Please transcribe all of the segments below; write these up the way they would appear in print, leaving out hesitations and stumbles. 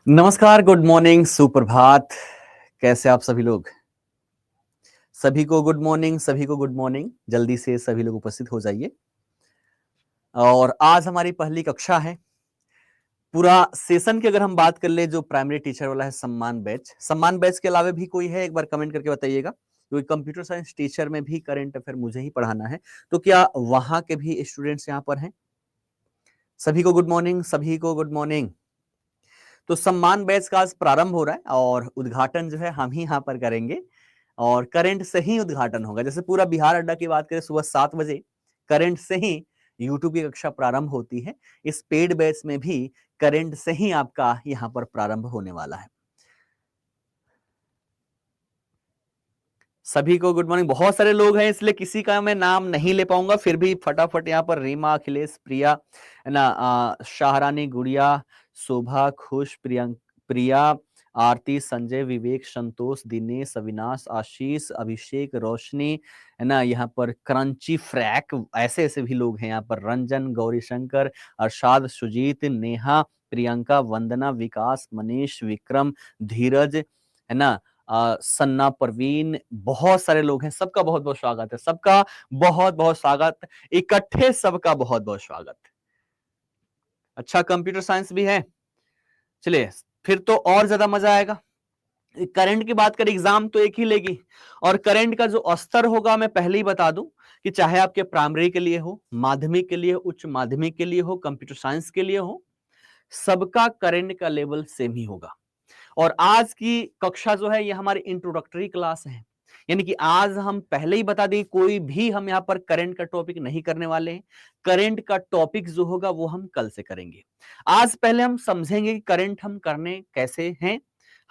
नमस्कार, good morning, सुप्रभात। कैसे आप सभी लोग? सभी को गुड मॉर्निंग, सभी को गुड मॉर्निंग। जल्दी से सभी लोग उपस्थित हो जाइए। और आज हमारी पहली कक्षा है। पूरा सेशन की अगर हम बात कर ले, जो प्राइमरी टीचर वाला है सम्मान बैच के अलावा भी कोई है, एक बार कमेंट करके बताइएगा। क्योंकि कंप्यूटर साइंस टीचर में भी करंट अफेयर मुझे ही पढ़ाना है, तो क्या वहां के भी स्टूडेंट्स यहाँ पर हैं? सभी को गुड मॉर्निंग, सभी को गुड मॉर्निंग। तो सम्मान बैच का आज प्रारंभ हो रहा है और उद्घाटन जो है हम ही यहाँ पर करेंगे। और करंट से ही उद्घाटन होगा। जैसे पूरा बिहार अड्डा की बात करें, सुबह 7 बजे करंट से ही यूट्यूब की कक्षा प्रारंभ होती है। इस पेड बैच में भी करंट से ही आपका यहाँ पर प्रारंभ होने वाला है। सभी को गुड मॉर्निंग। बहुत सारे लोग हैं, इसलिए किसी का मैं नाम नहीं ले पाऊंगा, फिर भी फटाफट यहाँ पर रीमा, अखिलेश, प्रिया, है ना, शाहरानी, गुड़िया, शोभा, खुश, प्रिया, आरती, संजय, विवेक, संतोष, दिनेश, अविनाश, आशीष, अभिषेक, रोशनी, है ना, यहाँ पर क्रंची फ्रैक, ऐसे ऐसे भी लोग हैं यहाँ पर। रंजन, गौरी शंकर, अरशाद, सुजीत, नेहा, प्रियंका, वंदना, विकास, मनीष, विक्रम, धीरज, है ना, सन्ना, परवीन, बहुत सारे लोग हैं। सबका बहुत बहुत स्वागत है, सबका बहुत बहुत स्वागत। इकट्ठे सबका बहुत बहुत स्वागत। अच्छा, कंप्यूटर साइंस भी है, चलिए फिर तो और ज्यादा मजा आएगा। करंट की बात करें, एग्जाम तो एक ही लेगी। और करंट का जो स्तर होगा, मैं पहले ही बता दूं कि चाहे आपके प्राइमरी के लिए हो, माध्यमिक के लिए हो, उच्च माध्यमिक के लिए हो, कंप्यूटर साइंस के लिए हो, सबका करंट का लेवल सेम ही होगा। और आज की कक्षा जो है ये हमारी इंट्रोडक्टरी क्लास है। यानी कि आज हम पहले ही बता दें, कोई भी हम यहाँ पर करंट का टॉपिक नहीं करने वाले हैं। करंट का टॉपिक जो होगा वो हम कल से करेंगे। आज पहले हम समझेंगे कि करंट हम करने कैसे हैं,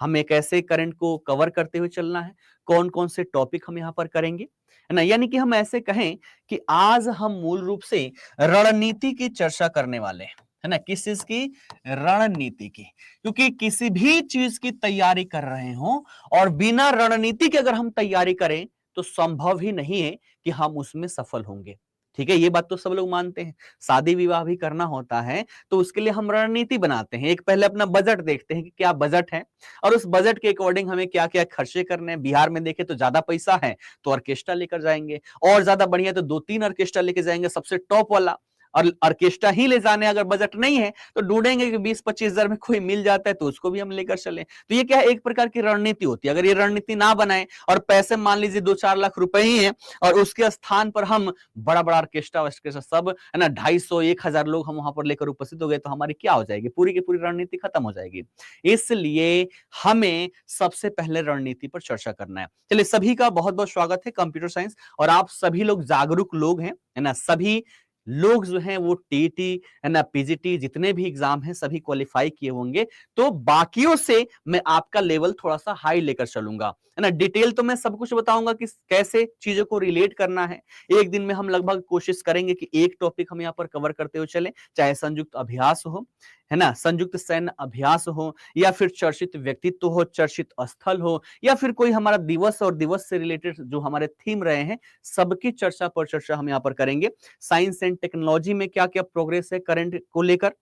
हमें कैसे करंट को कवर करते हुए चलना है, कौन कौन से टॉपिक हम यहाँ पर करेंगे, है ना। यानी कि हम ऐसे कहें कि आज हम मूल रूप से रणनीति की चर्चा करने वाले हैं, है ना। किस चीज की? रणनीति की। क्योंकि किसी भी चीज की तैयारी कर रहे हो और बिना रणनीति के अगर हम तैयारी करें तो संभव ही नहीं है कि हम उसमें सफल होंगे। ठीक है, ये बात तो सब लोग मानते हैं। शादी विवाह भी करना होता है तो उसके लिए हम रणनीति बनाते हैं। एक पहले अपना बजट देखते हैं कि क्या बजट है और उस बजट के अकॉर्डिंग हमें क्या क्या खर्चे करने हैं। बिहार में देखें तो ज्यादा पैसा है तो ऑर्केस्ट्रा लेकर जाएंगे, और ज्यादा बढ़िया तो 2-3 ऑर्केस्ट्रा लेकर जाएंगे, सबसे टॉप वाला। और ऑर्केस्ट्रा ही ले जाने अगर बजट नहीं है तो ढूंढेंगे कि 20-25 हजार में कोई मिल जाता है तो उसको भी हम लेकर चले। तो ये क्या है, एक प्रकार की रणनीति होती है। अगर ये रणनीति ना बनाए और पैसे मान लीजिए 2-4 लाख रुपए ही हैं और उसके स्थान पर हम बड़ा बड़ा ऑर्केस्ट्रा सब, है ना, 250-1000 लोग हम वहां पर लेकर उपस्थित हो गए तो हमारी क्या हो जाएगी? पूरी की पूरी रणनीति खत्म हो जाएगी। इसलिए हमें सबसे पहले रणनीति पर चर्चा करना है। चलिए, सभी का बहुत बहुत स्वागत है कंप्यूटर साइंस। और आप सभी लोग जागरूक लोग हैं, है ना। सभी लोग जो हैं वो टीटी, है ना, पीजीटी, जितने भी एग्जाम हैं सभी क्वालिफाई किए होंगे। तो बाकियों से मैं आपका लेवल थोड़ा सा हाई लेकर चलूंगा, है ना। डिटेल तो मैं सब कुछ बताऊंगा कि कैसे चीजों को रिलेट करना है। एक दिन में हम लगभग कोशिश करेंगे कि एक टॉपिक हम यहाँ पर कवर करते हुए चले, चाहे संयुक्त अभ्यास हो, है ना, संयुक्त सैन्य अभ्यास हो, या फिर चर्चित व्यक्तित्व हो, चर्चित स्थल हो, या फिर कोई हमारा दिवस और दिवस से रिलेटेड जो हमारे थीम रहे हैं, सबकी चर्चा पर चर्चा हम यहाँ पर करेंगे। साइंस एंड टेक्नोलॉजी में क्या क्या प्रोग्रेस है करंट को लेकर,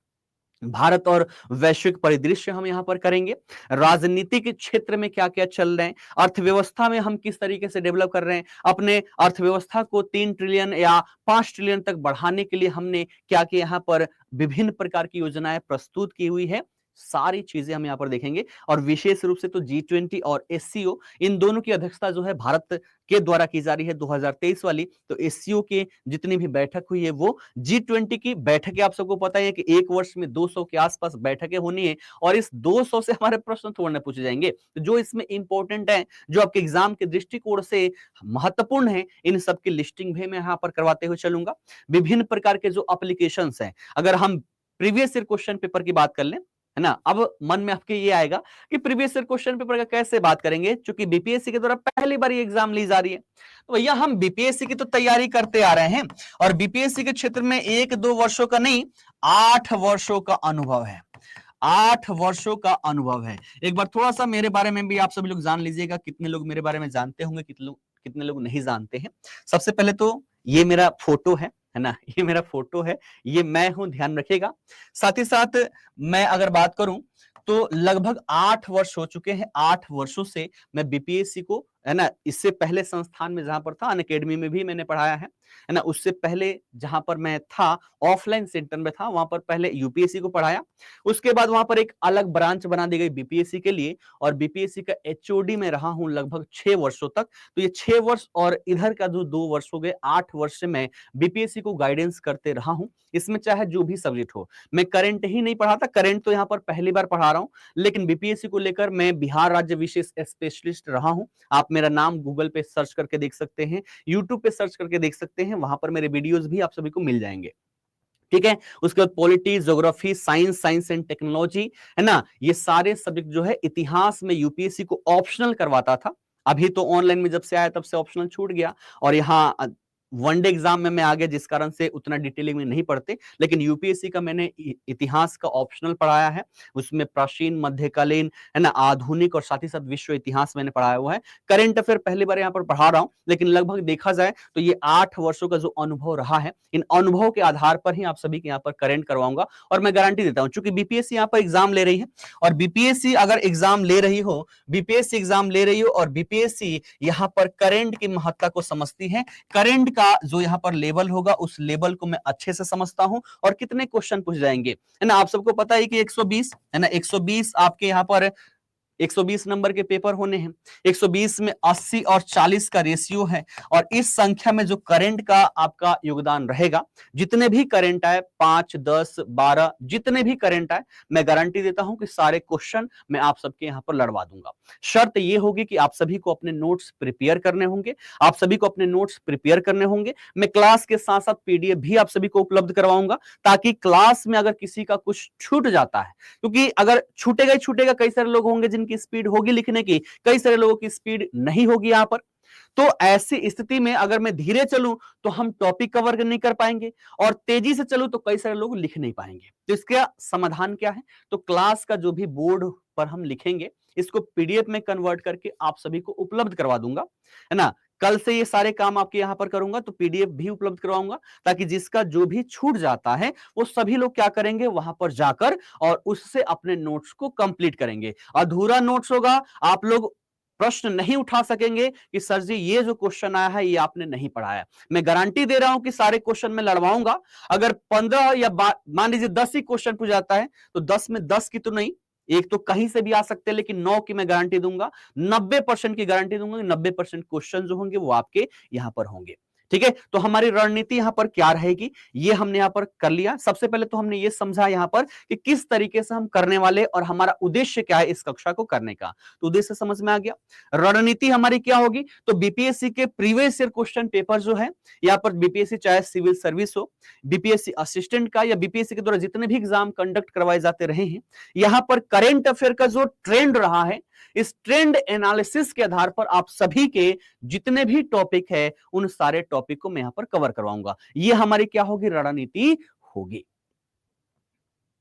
भारत और वैश्विक परिदृश्य हम यहां पर करेंगे। राजनीति के क्षेत्र में क्या क्या चल रहे हैं, अर्थव्यवस्था में हम किस तरीके से डेवलप कर रहे हैं, अपने अर्थव्यवस्था को 3 ट्रिलियन या 5 ट्रिलियन तक बढ़ाने के लिए हमने क्या क्या यहां पर विभिन्न प्रकार की योजनाएं प्रस्तुत की हुई है, सारी चीजें हम यहाँ पर देखेंगे। और विशेष रूप से तो G20 और एससीओ, इन दोनों की अध्यक्षता जो है भारत के द्वारा की जा रही है 2023 वाली। तो एससीओ के जितनी भी बैठक हुई है वो G20 की बैठक है। आप सबको पता है कि एक वर्ष में 200 के आसपास बैठकें होनी है और इस 200 से हमारे प्रश्न थोड़े ना पूछे जाएंगे। तो जो इसमें इंपॉर्टेंट है, जो आपके एग्जाम के दृष्टिकोण से महत्वपूर्ण है, इन सब की लिस्टिंग भी मैं यहाँ पर करवाते हुए चलूंगा। विभिन्न प्रकार के जो एप्लीकेशन है, अगर हम प्रीवियस ईयर क्वेश्चन पेपर की बात कर लें, है ना, अब मन में आपके ये आएगा कि प्रीवियस ईयर क्वेश्चन पेपर का कैसे बात करेंगे, क्योंकि बीपीएससी के द्वारा पहली बार ये एग्जाम ली जा रही है। तो भैया हम बीपीएससी की तो तैयारी करते आ रहे हैं और बीपीएससी के क्षेत्र में 1-2 वर्षों का नहीं, 8 वर्षों का अनुभव है। 8 वर्षों का अनुभव है। एक बार थोड़ा सा मेरे बारे में भी आप सभी लोग जान लीजिएगा, कितने लोग मेरे बारे में जानते होंगे, कितने लोग नहीं जानते हैं। सबसे पहले तो ये मेरा फोटो है, है ना, ये मेरा फोटो है, ये मैं हूं, ध्यान रखिएगा। साथ ही साथ मैं अगर बात करूं तो लगभग 8 वर्ष हो चुके हैं, 8 वर्षों से मैं बीपीएससी को, है ना, इससे पहले संस्थान में जहां पर था, अनअकैडमी में भी मैंने पढ़ाया है ना, उससे पहले जहां पर मैं था ऑफलाइन सेंटर में था, वहां पर पहले यूपीएससी को पढ़ाया। उसके बाद वहां पर एक अलग ब्रांच बना दी गई बीपीएससी के लिए, और बीपीएससी का एचओडी में रहा हूं लगभग 6 वर्षों तक। तो ये 6 वर्ष और इधर का जो 2 वर्ष हो गए, 8 वर्ष से मैं बीपीएससी को गाइडेंस करते रहा हूं। इसमें चाहे जो भी सब्जेक्ट हो, मैं करंट ही नहीं पढ़ाता, करंट तो यहाँ पर पहली बार पढ़ा रहा हूं, लेकिन बीपीएससी को लेकर मैं बिहार राज्य विशेष स्पेशलिस्ट रहा हूं। आप मेरा नाम गूगल पे सर्च करके देख सकते हैं, यूट्यूब पे सर्च करके देख सकते हैं, वहां पर मेरे वीडियोस भी आप सभी को मिल जाएंगे। ठीक है, उसके बाद polity, geography, science, science and technology, है ना, ये सारे सब्जेक्ट जो है इतिहास में यूपीएससी को ऑप्शनल करवाता था। अभी तो ऑनलाइन में जब से आया तब से ऑप्शनल छूट गया, और यहाँ वनडे एग्जाम में मैं आ गया, जिस कारण से उतना डिटेलिंग में नहीं पढ़ते, लेकिन यूपीएससी का मैंने इतिहास का ऑप्शनल पढ़ाया है। उसमें प्राचीन, मध्यकालीन, है ना, आधुनिक और साथ ही साथ विश्व इतिहास मैंने पढ़ाया हुआ है। करंट अफेयर पहली बार यहाँ पर पढ़ा रहा हूं, लेकिन लगभग देखा जाए तो ये 8 वर्षों का जो अनुभव रहा है, इन अनुभव के आधार पर ही आप सभी के यहाँ पर करंट करवाऊंगा। और मैं गारंटी देता हूं, चूंकि बीपीएससी यहाँ पर एग्जाम ले रही है, और बीपीएससी अगर एग्जाम ले रही हो, बीपीएससी एग्जाम ले रही हो और बीपीएससी यहाँ पर करंट की महत्ता को समझती है, करंट का जो यहाँ पर लेवल होगा, उस लेवल को मैं अच्छे से समझता हूं, और कितने क्वेश्चन पूछ जाएंगे, है ना, आप सबको पता है कि 120, है ना, 120 आपके यहाँ पर 120 नंबर के पेपर होने हैं। 120 में 80 और 40 का रेशियो है, और इस संख्या में जो करंट का आपका योगदान रहेगा, जितने भी करंट आए, 5, 10, 12, जितने भी करंट आए, मैं गारंटी देता हूं कि सारे क्वेश्चन मैं आप सबके यहां पर लड़वा दूंगा। शर्त यह होगी कि आप सभी को अपने नोट्स प्रिपेयर करने होंगे, आप सभी को अपने नोट्स प्रिपेयर करने होंगे। मैं क्लास के साथ साथ पीडीएफ भी आप सभी को उपलब्ध करवाऊंगा, ताकि क्लास में अगर किसी का कुछ छूट जाता है, क्योंकि अगर छूटेगा ही छूटेगा, कई सारे लोग होंगे जिनकी स्पीड होगी लिखने की, कई सारे लोगों की स्पीड नहीं होगी यहां पर। तो ऐसी स्थिति में अगर मैं धीरे चलूं तो हम टॉपिक कवर नहीं कर पाएंगे, और तेजी से चलूं तो कई सारे लोग लिख नहीं पाएंगे। तो इसका समाधान क्या है? तो क्लास का जो भी बोर्ड पर हम लिखेंगे, इसको पीडीएफ में कन्वर्ट करके आप सभी को उपलब्ध करवा दूंगा, है ना। कल से ये सारे काम आपके यहां पर करूंगा, तो पीडीएफ भी उपलब्ध करवाऊंगा, ताकि जिसका जो भी छूट जाता है वो सभी लोग क्या करेंगे, वहां पर जाकर और उससे अपने नोट्स को कंप्लीट करेंगे। अधूरा नोट्स होगा, आप लोग प्रश्न नहीं उठा सकेंगे कि सर जी ये जो क्वेश्चन आया है ये आपने नहीं पढ़ाया। मैं गारंटी दे रहा हूं कि सारे क्वेश्चन में लड़वाऊंगा। अगर 15 या मान लीजिए 10 ही क्वेश्चन पूछ जाता है, तो 10 में 10 की तो नहीं, एक तो कहीं से भी आ सकते हैं, लेकिन 9 की मैं गारंटी दूंगा, 90% की गारंटी दूंगा कि 90% क्वेश्चन जो होंगे वो आपके यहां पर होंगे। ठीक है, तो हमारी रणनीति यहां पर क्या रहेगी, ये हमने यहां पर कर लिया। सबसे पहले तो हमने ये समझा यहां पर कि किस तरीके से हम करने वाले, और हमारा उद्देश्य क्या है इस कक्षा को करने का, तो उद्देश्य समझ में आ गया। रणनीति हमारी क्या होगी, तो बीपीएससी के प्रीवियस ईयर क्वेश्चन पेपर जो है, यहां पर बीपीएससी चाहे सिविल सर्विस हो, बीपीएससी असिस्टेंट का, या बीपीएससी के द्वारा जितने भी एग्जाम कंडक्ट करवाए जाते रहे हैं, यहां पर करेंट अफेयर का जो ट्रेंड रहा है, इस ट्रेंड एनालिसिस के आधार पर आप सभी के जितने भी टॉपिक है, उन सारे टॉपिक को मैं यहां पर कवर करवाऊंगा। ये हमारी क्या होगी, रणनीति होगी।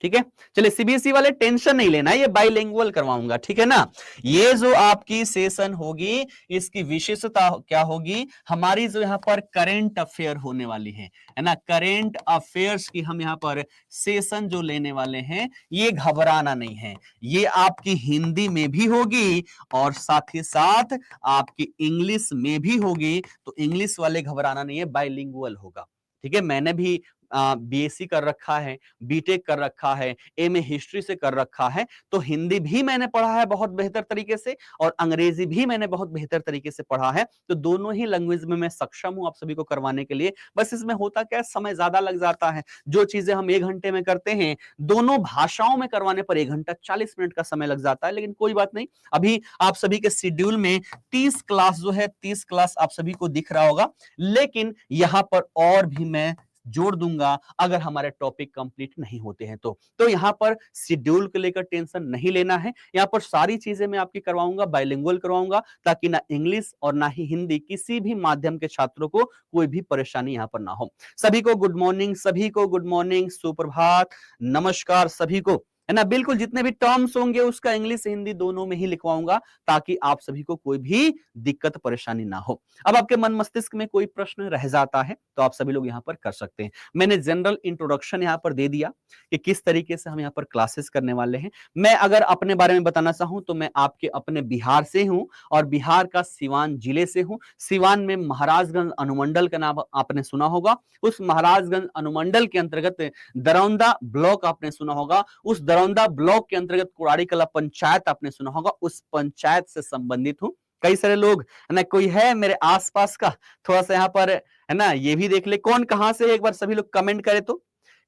ठीक है, चलिए सीबीएसई वाले टेंशन नहीं लेना, ये बाइलिंगुअल करवाऊंगा, ठीक है ना। ये जो आपकी सेशन होगी, इसकी विशेषता क्या होगी, हमारी जो यहाँ पर करेंट अफेयर होने वाली है ना, करेंट अफेयर्स की हम यहाँ पर सेशन जो लेने वाले हैं, ये घबराना नहीं है, ये आपकी हिंदी में भी होगी और साथ ही साथ आपकी इंग्लिश में भी होगी। तो इंग्लिश वाले घबराना नहीं है, बाइलिंगुअल होगा। ठीक है, मैंने भी बीएससी कर रखा है, बीटेक कर रखा है, एमए हिस्ट्री से कर रखा है, तो हिंदी भी मैंने पढ़ा है बहुत बेहतर तरीके से, और अंग्रेजी भी मैंने बहुत बेहतर तरीके से पढ़ा है। तो दोनों ही लैंग्वेज में मैं सक्षम हूं आप सभी को करवाने के लिए। बस इसमें होता क्या है, समय ज्यादा लग जाता है। जो चीजें हम 1 घंटे में करते हैं, दोनों भाषाओं में करवाने पर 1 घंटा 40 मिनट का समय लग जाता है। लेकिन कोई बात नहीं, अभी आप सभी के शेड्यूल में 30 क्लास जो है, 30 क्लास आप सभी को दिख रहा होगा, लेकिन यहां पर और भी मैं जोड़ दूंगा अगर हमारे टॉपिक कंप्लीट नहीं होते हैं तो यहां पर शेड्यूल को लेकर टेंशन नहीं लेना है। यहां पर सारी चीजें मैं आपकी करवाऊंगा, बाइलिंगुअल करवाऊंगा, ताकि ना इंग्लिश और ना ही हिंदी किसी भी माध्यम के छात्रों को कोई भी परेशानी यहां पर ना हो। सभी को गुड मॉर्निंग, सभी को गुड मॉर्निंग, सुप्रभात, नमस्कार सभी को, है ना, बिल्कुल जितने भी टर्म्स होंगे उसका इंग्लिश हिंदी दोनों में ही लिखवाऊंगा ताकि आप सभी को कोई भी दिक्कत परेशानी ना हो। अब आपके मन मस्तिष्क में कोई प्रश्न रह जाता है तो आप सभी लोग यहाँ पर कर सकते हैं। मैंने जनरल इंट्रोडक्शन यहाँ पर दे दिया कि किस तरीके से हम यहाँ पर क्लासेस करने वाले हैं। मैं अगर अपने बारे में बताना चाहूं तो मैं आपके अपने बिहार से हूं और बिहार का सिवान जिले से हूं। सिवान में महाराजगंज अनुमंडल का नाम आपने सुना होगा, उस महाराजगंज अनुमंडल के अंतर्गत दरौंदा ब्लॉक आपने सुना होगा, उस दरौंदा ब्लॉक के अंतर्गत कुराड़ी कला पंचायत आपने सुना होगा, उस पंचायत से संबंधित हूं। कई सारे लोग है ना, कोई है मेरे आसपास का, थोड़ा सा यहाँ पर है ना ये भी देख ले, कौन कहां से है एक बार सभी लोग कमेंट करे तो,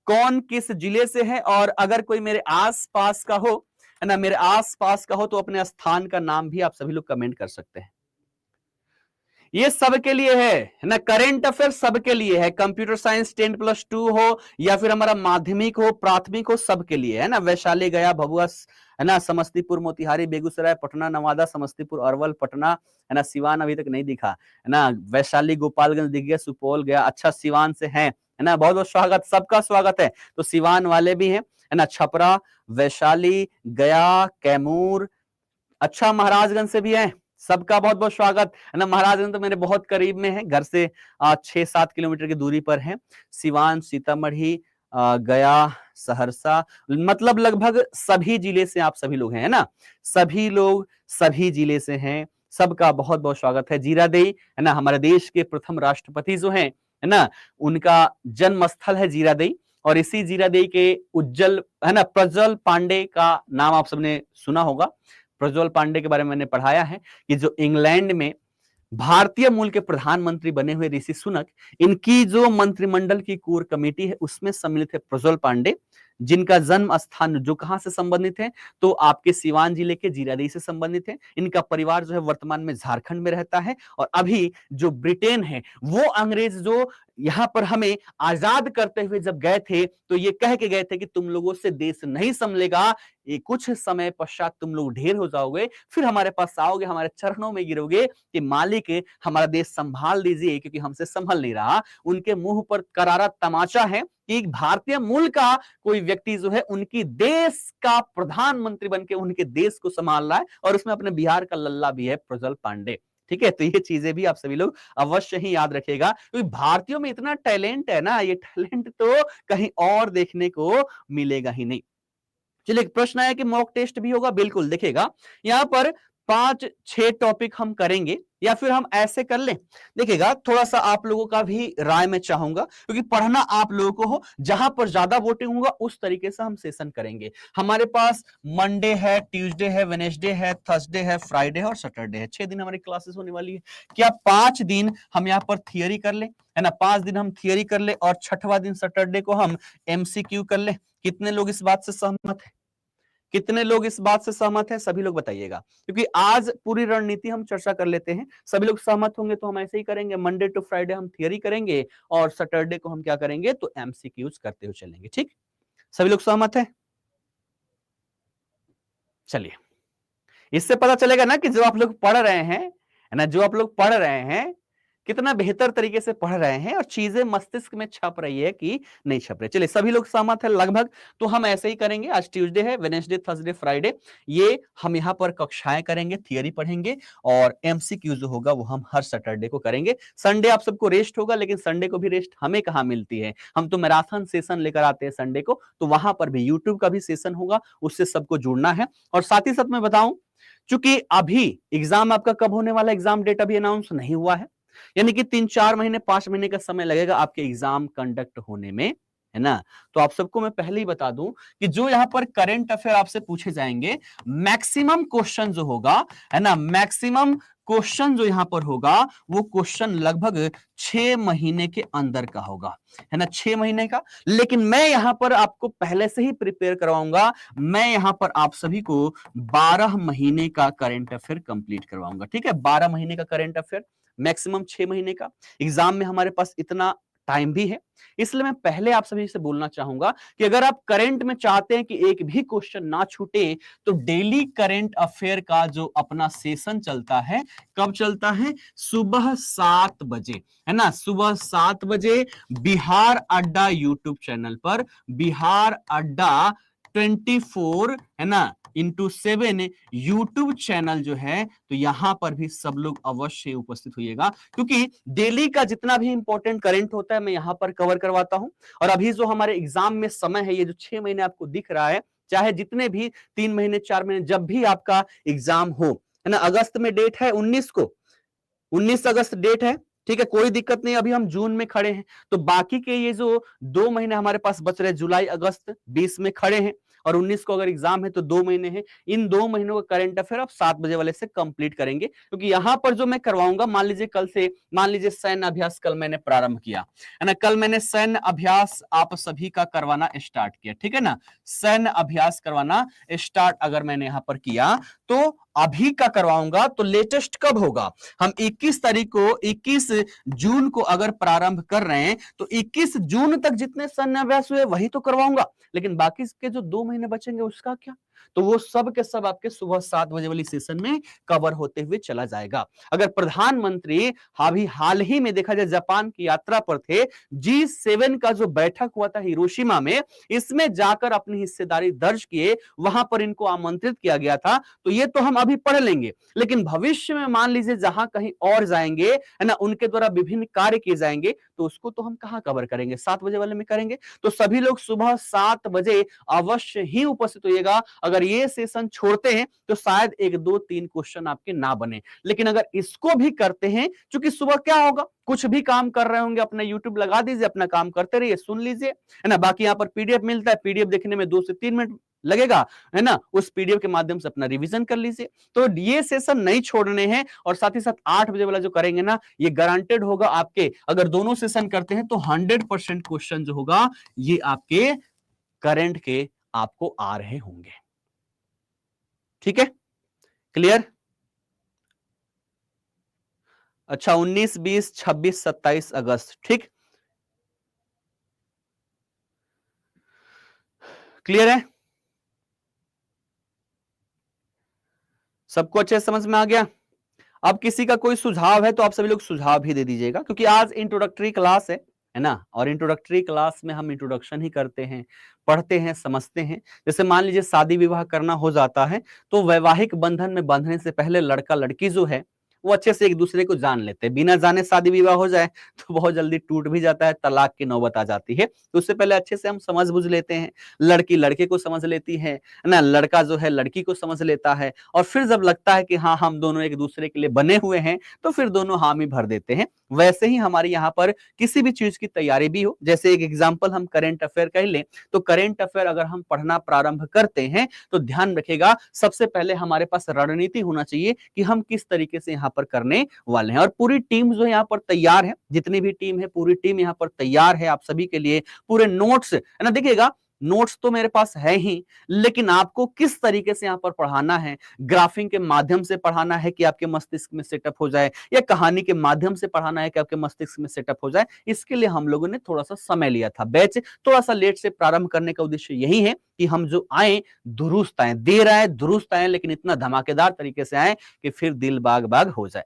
कौन किस जिले से है, और अगर कोई मेरे आसपास का हो है ना, मेरे आसपास का हो तो अपने स्थान का नाम भी आप सभी लोग कमेंट कर सकते हैं। ये सबके लिए है ना, करेंट अफेयर सबके लिए है, कंप्यूटर साइंस 10+2 हो या फिर हमारा माध्यमिक हो प्राथमिक हो, सबके लिए है ना। वैशाली, गया, भभुआ है ना, समस्तीपुर, मोतिहारी, बेगूसराय, पटना, नवादा, समस्तीपुर, अरवल, पटना है ना, सिवान अभी तक नहीं दिखा है ना, वैशाली, गोपालगंज दिख गया, सुपौल गया, अच्छा सिवान से है ना, बहुत बहुत स्वागत, सबका स्वागत है। तो सिवान वाले भी हैं है ना, छपरा, वैशाली, गया, कैमूर, अच्छा महाराजगंज से भी है, सबका बहुत बहुत स्वागत है ना। महाराजगंज तो मेरे बहुत करीब में है, घर से 6-7 किलोमीटर की दूरी पर है। सिवान, सीतामढ़ी, गया, सहरसा, मतलब लगभग सभी जिले से आप सभी लोग हैं, है ना, सभी लोग सभी जिले से हैं, सबका बहुत बहुत स्वागत है। जीरादेई है ना, हमारे देश के प्रथम राष्ट्रपति जो हैं है ना, उनका जन्म स्थल है जीरादेई, और इसी जीरादेई के उज्जवल है ना, प्रज्वल पांडे का नाम आप सबने सुना होगा। प्रज्वल पांडे के बारे में मैंने पढ़ाया है कि जो इंग्लैंड में भारतीय मूल के प्रधानमंत्री बने हुए ऋषि सुनक, इनकी जो मंत्रिमंडल की कोर कमेटी है उसमें सम्मिलित है प्रज्वल पांडे, जिनका जन्म स्थान जो कहां से संबंधित है तो आपके सिवान जिले के जीरादेई से संबंधित है। इनका परिवार जो है वर्तमान में झारखंड में रहता है, और अभी जो ब्रिटेन है वो अंग्रेज जो यहां पर हमें आजाद करते हुए जब गए थे तो ये कह के गए थे कि तुम लोगों से देश नहीं संभलेगा, ये कुछ समय पश्चात तुम लोग ढेर हो जाओगे, फिर हमारे पास आओगे, हमारे चरणों में गिरोगे कि मालिक हमारा देश संभाल दीजिए क्योंकि हमसे संभल नहीं रहा। उनके मुंह पर करारा तमाचा है कि भारतीय मूल का कोई व्यक्ति जो है उनकी देश का प्रधानमंत्री बनके उनके देश को संभाल रहा है, और उसमें अपने बिहार का लल्ला भी है प्रज्वल पांडे। ठीक है, तो ये चीजें भी आप सभी लोग अवश्य ही याद रखिएगा, क्योंकि भारतीयों में इतना टैलेंट है ना, ये टैलेंट तो कहीं और देखने को मिलेगा ही नहीं। चलिए, एक प्रश्न आया कि मॉक टेस्ट भी होगा, बिल्कुल देखिएगा, यहाँ पर 5-6 टॉपिक हम करेंगे, या फिर हम ऐसे कर लें, देखिएगा थोड़ा सा आप लोगों का भी राय मैं चाहूंगा, क्योंकि पढ़ना आप लोगों को हो, जहां पर ज्यादा वोटिंग होगा उस तरीके से हम सेशन करेंगे। हमारे पास मंडे है, ट्यूसडे है, वेडनेसडे है, थर्सडे है, फ्राइडे है और सैटरडे है, 6 दिन हमारी क्लासेस होने वाली है। क्या 5 दिन हम यहाँ पर थियरी कर ले, है ना, 5 दिन हम थियरी कर ले और छठवां दिन सैटरडे को हम MCQ कर ले? कितने लोग इस बात से सहमत है? कितने लोग इस बात से सहमत हैं? सभी लोग बताइएगा, क्योंकि आज पूरी रणनीति हम चर्चा कर लेते हैं। सभी लोग सहमत होंगे तो हम ऐसे ही करेंगे, मंडे टू फ्राइडे हम थियरी करेंगे और सैटरडे को हम क्या करेंगे तो MCQs करते हुए चलेंगे। ठीक, सभी लोग सहमत हैं? चलिए, इससे पता चलेगा ना कि जो आप लोग पढ़ रहे हैं, है ना, जो आप लोग पढ़ रहे हैं कितना बेहतर तरीके से पढ़ रहे हैं और चीजें मस्तिष्क में छप रही है कि नहीं छप रही। चलिए, सभी लोग सहमत है लगभग, तो हम ऐसे ही करेंगे। आज ट्यूसडे है, वेडनेसडे, थर्सडे, फ्राइडे ये हम यहाँ पर कक्षाएं करेंगे, थियरी पढ़ेंगे, और MCQ जो होगा वो हम हर सैटरडे को करेंगे। संडे आप सबको रेस्ट होगा, लेकिन संडे को भी रेस्ट हमें कहाँ मिलती है, हम तो मैराथन सेशन लेकर आते हैं संडे को, तो वहां पर भी यूट्यूब का भी सेशन होगा, उससे सबको जुड़ना है। और साथ ही साथ मैं बताऊं, चूंकि अभी एग्जाम आपका कब होने वाला, एग्जाम डेट अभी अनाउंस नहीं हुआ है, यानी कि 3-4 महीने 5 महीने का समय लगेगा आपके एग्जाम कंडक्ट होने में, है ना। तो आप सबको मैं पहले ही बता दूं कि जो यहां पर करंट अफेयर आपसे पूछे जाएंगे, मैक्सिमम क्वेश्चन जो होगा, है ना, मैक्सिमम क्वेश्चन जो यहां पर होगा वो क्वेश्चन लगभग 6 महीने के अंदर का होगा, है ना, 6 महीने का। लेकिन मैं यहां पर आपको पहले से ही प्रिपेयर करवाऊंगा, मैं यहां पर आप सभी को 12 महीने का करंट अफेयर कंप्लीट करवाऊंगा। ठीक है, 12 महीने का करंट अफेयर, मैक्सिमम 6 महीने का। एग्जाम में हमारे पास इतना टाइम भी है, इसलिए मैं पहले आप सभी से बोलना चाहूंगा कि अगर आप करंट में चाहते हैं कि एक भी क्वेश्चन ना छूटे, तो डेली करंट अफेयर का जो अपना सेशन चलता है, कब चलता है, सुबह 7 बजे, है ना, सुबह 7 बजे बिहार अड्डा यूट्यूब चैनल पर, बिहार अड्डा 24 है ना ×7 यूट्यूब चैनल जो है, तो यहां पर भी सब लोग अवश्य उपस्थित होइएगा, क्योंकि डेली का जितना भी इंपॉर्टेंट करंट होता है मैं यहां पर कवर करवाता हूं। और अभी जो हमारे एग्जाम में समय है, ये जो 6 महीने आपको दिख रहा है, चाहे जितने भी 3 महीने 4 महीने जब भी आपका एग्जाम हो, है ना, अगस्त में डेट है 19 को, 19 अगस्त डेट है, ठीक है, कोई दिक्कत नहीं, अभी हम जून में खड़े हैं, तो बाकी के ये जो 2 महीने हमारे पास बच रहे, जुलाई अगस्त 20 में खड़े हैं, और 19 को अगर एग्जाम है तो 2 महीने हैं। इन 2 महीनों का करंट अफेयर आप 7 बजे वाले से कंप्लीट करेंगे, क्योंकि यहां पर जो मैं करवाऊंगा, मान लीजिए कल से, मान लीजिए सैन्य अभ्यास कल मैंने प्रारंभ किया, है ना, कल मैंने सैन्य अभ्यास आप सभी का करवाना स्टार्ट किया, ठीक है ना, सैन्य अभ्यास करवाना स्टार्ट अगर मैंने यहां पर किया, तो अभी का करवाऊंगा तो लेटेस्ट कब होगा, हम 21 तारीख को, 21 जून को अगर प्रारंभ कर रहे हैं, तो 21 जून तक जितने सैन्य अभ्यास हुए वही तो करवाऊंगा, लेकिन बाकी के जो 2 महीने बचेंगे उसका क्या, तो वो सब के सब आपके सुबह 7 बजे वाली सेशन में कवर होते हुए चला जाएगा। अगर प्रधानमंत्री अभी हाल ही में देखा जाए जापान की यात्रा पर थे, G7 का जो बैठक हुआ था हिरोशिमा में, इसमें जाकर अपनी हिस्सेदारी दर्ज किए, वहां पर इनको आमंत्रित किया गया था, तो ये तो हम अभी पढ़ लेंगे, लेकिन भविष्य में मान लीजिए जहां कहीं और जाएंगे, है ना, उनके द्वारा विभिन्न कार्य किए जाएंगे, तो उसको तो हम कहां कवर करेंगे, 7 बजे वाले में करेंगे। तो सभी लोग सुबह 7 बजे अवश्य ही उपस्थित होइएगा। अगर ये सेशन छोड़ते हैं तो शायद 1 2 3 क्वेश्चन आपके ना बने, लेकिन अगर इसको भी करते हैं, क्योंकि सुबह क्या होगा, कुछ भी काम कर रहे होंगे, अपना यूट्यूब लगा दीजिए, अपना काम करते रहिए, सुन लीजिए, है ना, बाकी यहाँ पर पीडीएफ मिलता है, पीडीएफ देखने में 2 से 3 मिनट लगेगा, है ना, उस पीडीएफ के माध्यम से अपना रिवीजन कर लीजिए। तो ये सेशन नहीं छोड़ने हैं, और साथ ही साथ 8 बजे वाला जो करेंगे ना, ये गारंटेड होगा आपके, अगर दोनों सेशन करते हैं तो 100% क्वेश्चन जो होगा ये आपके करंट के आपको आ रहे होंगे। ठीक है, क्लियर? अच्छा, 19 20 26 27 अगस्त, ठीक, क्लियर है, सबको अच्छे से समझ में आ गया? अब किसी का कोई सुझाव है तो आप सभी लोग सुझाव भी दे दीजिएगा, क्योंकि आज इंट्रोडक्टरी क्लास है ना, और इंट्रोडक्टरी क्लास में हम इंट्रोडक्शन ही करते हैं, पढ़ते हैं, समझते हैं। जैसे मान लीजिए शादी विवाह करना हो जाता है, तो वैवाहिक बंधन में बंधने से पहले लड़का लड़की जो है वो अच्छे से एक दूसरे को जान लेते हैं, बिना जाने शादी विवाह हो जाए तो बहुत जल्दी टूट भी जाता है, तलाक की नौबत आ जाती है, तो उससे पहले अच्छे से हम समझ बुझ लेते हैं, लड़की लड़के को समझ लेती है ना, लड़का जो है लड़की को समझ लेता है, और फिर जब लगता है कि हाँ हम दोनों एक दूसरे के लिए बने हुए हैं, तो फिर दोनों हामी भर देते हैं। वैसे ही हमारे यहाँ पर किसी भी चीज की तैयारी भी हो, जैसे एक एग्जाम्पल हम करेंट अफेयर कह लें, तो करेंट अफेयर अगर हम पढ़ना प्रारंभ करते हैं तो ध्यान रखिएगा, सबसे पहले हमारे पास रणनीति होना चाहिए कि हम किस तरीके से यहाँ पर करने वाले हैं, और पूरी टीम जो यहाँ पर तैयार है, जितनी भी टीम है पूरी टीम यहाँ पर तैयार है आप सभी के लिए, पूरे नोट्स, है ना, देखिएगा नोट्स तो मेरे पास है ही, लेकिन आपको किस तरीके से यहाँ पर पढ़ाना है, ग्राफिंग के माध्यम से पढ़ाना है कि आपके मस्तिष्क में सेटअप हो जाए, या कहानी के माध्यम से पढ़ाना है कि आपके मस्तिष्क में सेटअप हो जाए, इसके लिए हम लोगों ने थोड़ा सा समय लिया था, बैच थोड़ा सा लेट से प्रारंभ करने का उद्देश्य यही है कि हम जो आए दुरुस्त आए, देर आए दुरुस्त आए, लेकिन इतना धमाकेदार तरीके से आए कि फिर दिल बाग बाग हो जाए।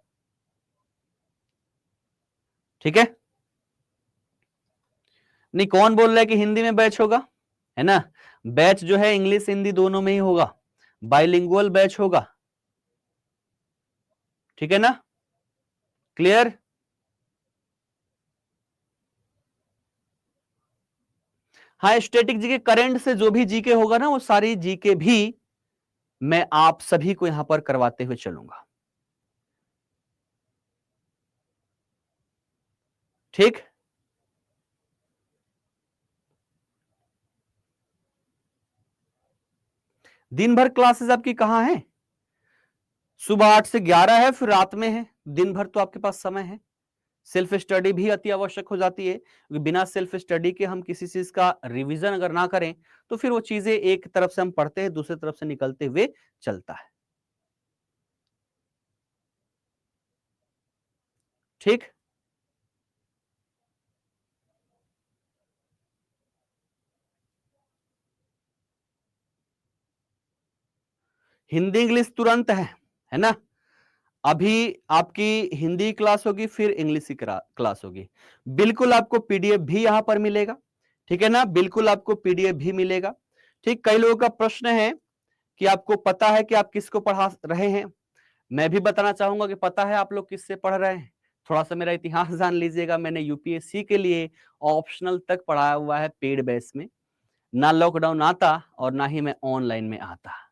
ठीक है, नहीं कौन बोल रहा है कि हिंदी में बैच होगा, है ना, बैच जो है इंग्लिश हिंदी दोनों में ही होगा, बाइलिंगुअल बैच होगा, ठीक है ना, क्लियर? हाँ, स्टैटिक जीके करंट से जो भी जीके होगा ना, वो सारी जीके भी मैं आप सभी को यहां पर करवाते हुए चलूंगा, ठीक। दिन भर क्लासेस आपकी कहां है? सुबह 8 से 11 है, फिर रात में है, दिन भर तो आपके पास समय है। सेल्फ स्टडी भी अति आवश्यक हो जाती है, बिना सेल्फ स्टडी के हम किसी चीज का रिवीजन अगर ना करें तो फिर वो चीजें एक तरफ से हम पढ़ते हैं, दूसरी तरफ से निकलते हुए चलता है, ठीक। हिंदी इंग्लिश तुरंत है ना, अभी आपकी हिंदी क्लास होगी, फिर इंग्लिश की क्लास होगी, बिल्कुल आपको पीडीएफ भी यहां पर मिलेगा, ठीक है ना, बिल्कुल आपको पीडीएफ भी मिलेगा, ठीक, कई लोगों का प्रश्न है कि आपको पता है कि आप किसको पढ़ा रहे हैं। मैं भी बताना चाहूंगा कि पता है आप लोग किससे पढ़ रहे हैं। थोड़ा सा मेरा इतिहास जान लीजिएगा। मैंने यूपीएससी के लिए ऑप्शनल तक पढ़ाया हुआ है पेड बैच में। ना लॉकडाउन आता और ना ही मैं ऑनलाइन में आता।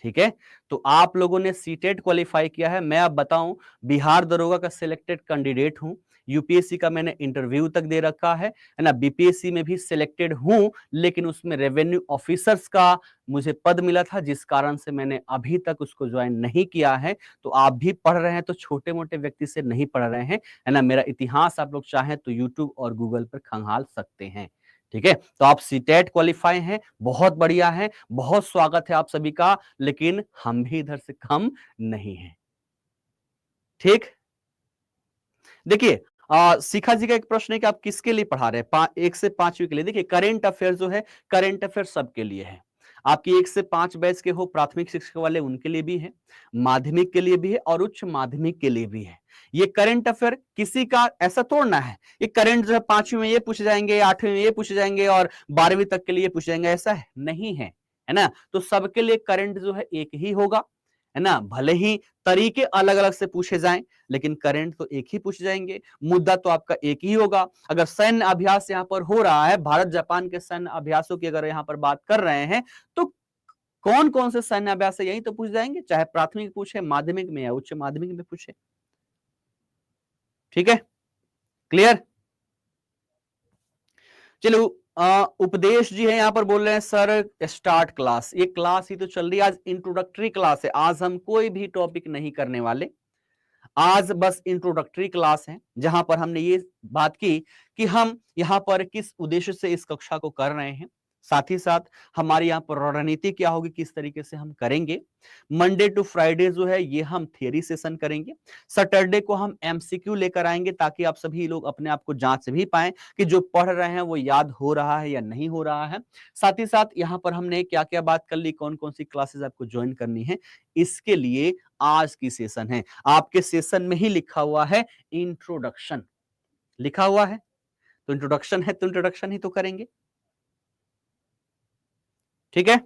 ठीक है, तो आप लोगों ने सीटेट क्वालिफाई किया है। मैं अब बताऊं, बिहार दरोगा का सिलेक्टेड कैंडिडेट हूं। यूपीएससी का मैंने इंटरव्यू तक दे रखा है ना। बीपीएससी में भी सिलेक्टेड हूं, लेकिन उसमें रेवेन्यू ऑफिसर्स का मुझे पद मिला था, जिस कारण से मैंने अभी तक उसको ज्वाइन नहीं किया है। तो आप भी पढ़ रहे हैं तो छोटे मोटे व्यक्ति से नहीं पढ़ रहे हैं, है ना। मेरा इतिहास आप लोग चाहें तो यूट्यूब और गूगल पर खंगाल सकते हैं। ठीक है, तो आप सीटेट क्वालिफाई हैं, बहुत बढ़िया है, बहुत स्वागत है आप सभी का। लेकिन हम भी इधर से कम नहीं हैं। ठीक, देखिए, शिखा जी का एक प्रश्न है कि आप किसके लिए पढ़ा रहे हैं, 1 से 5वीं के लिए। देखिए, करेंट अफेयर जो है, करेंट अफेयर सबके लिए है। आपकी 1 से 5 बैच के हो, प्राथमिक शिक्षा वाले उनके लिए भी है, माध्यमिक के लिए भी है और उच्च माध्यमिक के लिए भी है। ये करंट अफेयर किसी का ऐसा तोड़ना है, ये करंट जो है 5वीं में ये पूछे जाएंगे, 8वीं में ये पूछे जाएंगे और 12वीं तक के लिए पूछे जाएंगे, ऐसा है नहीं है, है ना। तो सबके लिए करंट जो है एक ही होगा, है ना। भले ही तरीके अलग अलग से पूछे जाएं, लेकिन करंट तो एक ही पूछ जाएंगे। मुद्दा तो आपका एक ही होगा। अगर सैन्य अभ्यास यहां पर हो रहा है, भारत जापान के सैन्य अभ्यासों की अगर यहां पर बात कर रहे हैं, तो कौन कौन से सैन्य अभ्यास है यही तो पूछ जाएंगे, चाहे प्राथमिक पूछे, माध्यमिक में या उच्च माध्यमिक में पूछे। ठीक है, क्लियर। चलो, उपदेश जी है यहां पर बोल रहे हैं सर स्टार्ट क्लास। ये क्लास ही तो चल रही है, आज इंट्रोडक्टरी क्लास है। आज हम कोई भी टॉपिक नहीं करने वाले, आज बस इंट्रोडक्टरी क्लास है, जहां पर हमने ये बात की कि हम यहां पर किस उद्देश्य से इस कक्षा को कर रहे हैं। साथ ही साथ हमारी यहाँ पर रणनीति क्या होगी, किस तरीके से हम करेंगे। मंडे टू फ्राइडे जो है ये हम थियरी सेशन करेंगे। सैटरडे को हम एमसीक्यू लेकर आएंगे, ताकि आप सभी लोग अपने आप को जांच भी पाएं कि जो पढ़ रहे हैं वो याद हो रहा है या नहीं हो रहा है। साथ ही साथ यहाँ पर हमने क्या क्या बात कर ली, कौन कौन सी क्लासेस आपको ज्वाइन करनी है, इसके लिए आज की सेशन है। आपके सेशन में ही लिखा हुआ है इंट्रोडक्शन, लिखा हुआ है, तो इंट्रोडक्शन है तो इंट्रोडक्शन ही तो करेंगे। ठीक है,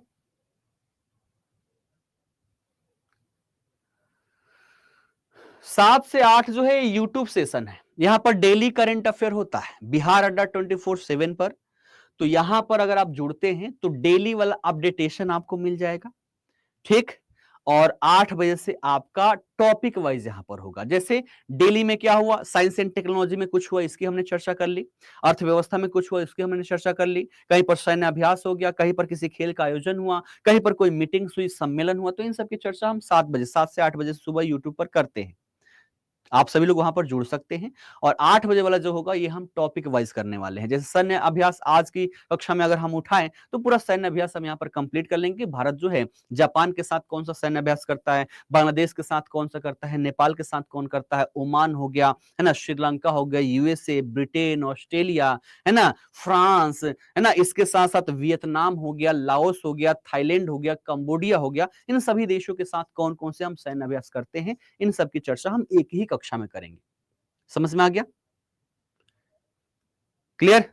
7 से 8 जो है यूट्यूब सेशन है। यहां पर डेली करंट अफेयर होता है बिहार अड्डा 24/7 पर। तो यहां पर अगर आप जुड़ते हैं तो डेली वाला अपडेटेशन आपको मिल जाएगा। ठीक, और 8 बजे से आपका टॉपिक वाइज यहां पर होगा। जैसे डेली में क्या हुआ, साइंस एंड टेक्नोलॉजी में कुछ हुआ, इसकी हमने चर्चा कर ली। अर्थव्यवस्था में कुछ हुआ, इसकी हमने चर्चा कर ली। कहीं पर सैन्य अभ्यास हो गया, कहीं पर किसी खेल का आयोजन हुआ, कहीं पर कोई मीटिंग हुई, सम्मेलन हुआ, तो इन सब की चर्चा हम 7 बजे, 7 से 8 बजे सुबह यूट्यूब पर करते हैं। आप सभी लोग वहां पर जुड़ सकते हैं। और 8 बजे वाला जो होगा ये हम टॉपिक वाइज करने वाले हैं। जैसे सैन्य अभ्यास आज की कक्षा में अगर हम उठाएं तो पूरा सैन्य अभ्यास हम यहाँ पर कंप्लीट कर लेंगे। भारत जो है जापान के साथ कौन सा सैन्य अभ्यास करता है, बांग्लादेश के साथ कौन सा करता है, नेपाल के साथ कौन करता है, ओमान हो गया, है ना, श्रीलंका हो गया, यूएसए, ब्रिटेन, ऑस्ट्रेलिया, है ना, फ्रांस, है ना, इसके साथ साथ वियतनाम हो गया, लाओस हो गया, थाईलैंड हो गया, कंबोडिया हो गया। इन सभी देशों के साथ कौन कौन से हम सैन्य अभ्यास करते हैं, इन सब की चर्चा हम एक ही कक्षा में करेंगे। समझ में आ गया, क्लियर।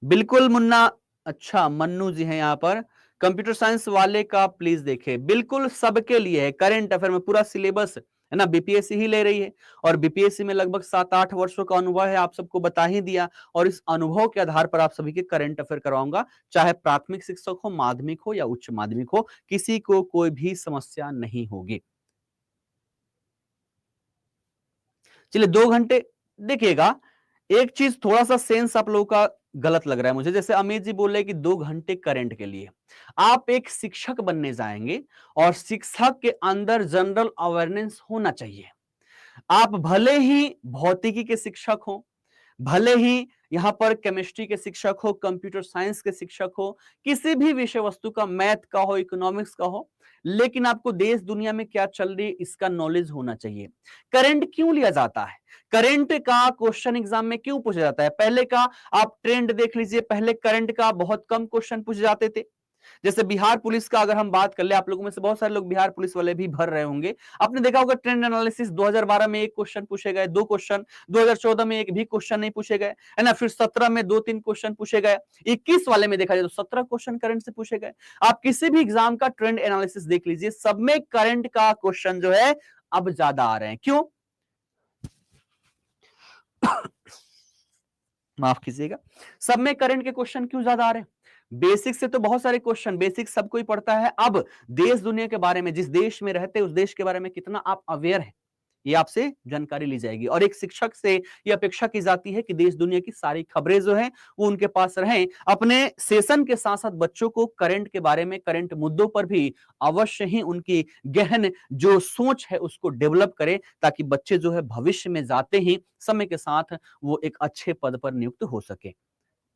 बिल्कुल मुन्ना, अच्छा मन्नू जी हैं यहाँ पर। कंप्यूटर साइंस वाले का प्लीज देखें, बिल्कुल सबके लिए है। करंट अफेयर में पूरा सिलेबस है ना, बीपीएससी ही ले रही है। और बीपीएससी में लगभग 7-8 वर्षों का अनुभव है, आप सबको बता ही दिया। और इस अनुभव के आधार पर आप सभी के करंट अफेयर करवाऊंगा, चाहे प्राथमिक शिक्षक हो, माध्यमिक हो या उच्च माध्यमिक हो, किसी को कोई भी समस्या नहीं होगी। चलिए 2 घंटे देखिएगा। एक चीज थोड़ा सा सेंस आप लोगों का गलत लग रहा है मुझे। जैसे अमित जी बोल रहे हैं कि 2 घंटे करंट के लिए आप एक शिक्षक बनने जाएंगे, और शिक्षक के अंदर जनरल अवेयरनेस होना चाहिए। आप भले ही भौतिकी के शिक्षक हो, भले ही यहां पर केमिस्ट्री के शिक्षक हो, कंप्यूटर साइंस के शिक्षक हो, किसी भी विषय वस्तु का, मैथ का हो, इकोनॉमिक्स का हो, लेकिन आपको देश दुनिया में क्या चल रही है इसका नॉलेज होना चाहिए। करंट क्यों लिया जाता है, करंट का क्वेश्चन एग्जाम में क्यों पूछा जाता है? पहले का आप ट्रेंड देख लीजिए, पहले करंट का बहुत कम क्वेश्चन पूछे जाते थे। जैसे बिहार पुलिस का अगर हम बात कर ले, आप लोगों में से बहुत सारे लोग बिहार पुलिस वाले भी भर रहे होंगे। आपने देखा होगा ट्रेंड एनालिसिस 2012 में एक क्वेश्चन पूछे गए, 2 क्वेश्चन, 2014 में एक भी क्वेश्चन नहीं पूछे गए, है ना। फिर 17 में 2-3 क्वेश्चन पूछे गए, 21 वाले में देखा जाए तो 17 क्वेश्चन करंट से पूछे गए। आप किसी भी एग्जाम का ट्रेंड एनालिसिस देख लीजिए, सब में करंट का क्वेश्चन जो है अब ज्यादा आ रहे हैं। क्यों? माफ कीजिएगा, सब में करंट के क्वेश्चन क्यों ज्यादा आ रहे हैं? बेसिक से तो बहुत सारे क्वेश्चन बेसिक सबको ही पढ़ता है। अब देश दुनिया के बारे में, जिस देश में रहते हैं उस देश के बारे में कितना आप अवेयर है, ये आपसे जानकारी ली जाएगी। और एक शिक्षक से ये अपेक्षा की जाती है कि देश दुनिया की सारी खबरें जो है वो उनके पास रहें। अपने सेशन के साथ साथ बच्चों को करंट के बारे में, करंट मुद्दों पर भी अवश्य ही उनकी गहन जो सोच है उसको डेवलप करें, ताकि बच्चे जो है भविष्य में जाते ही समय के साथ वो एक अच्छे पद पर नियुक्त हो सके।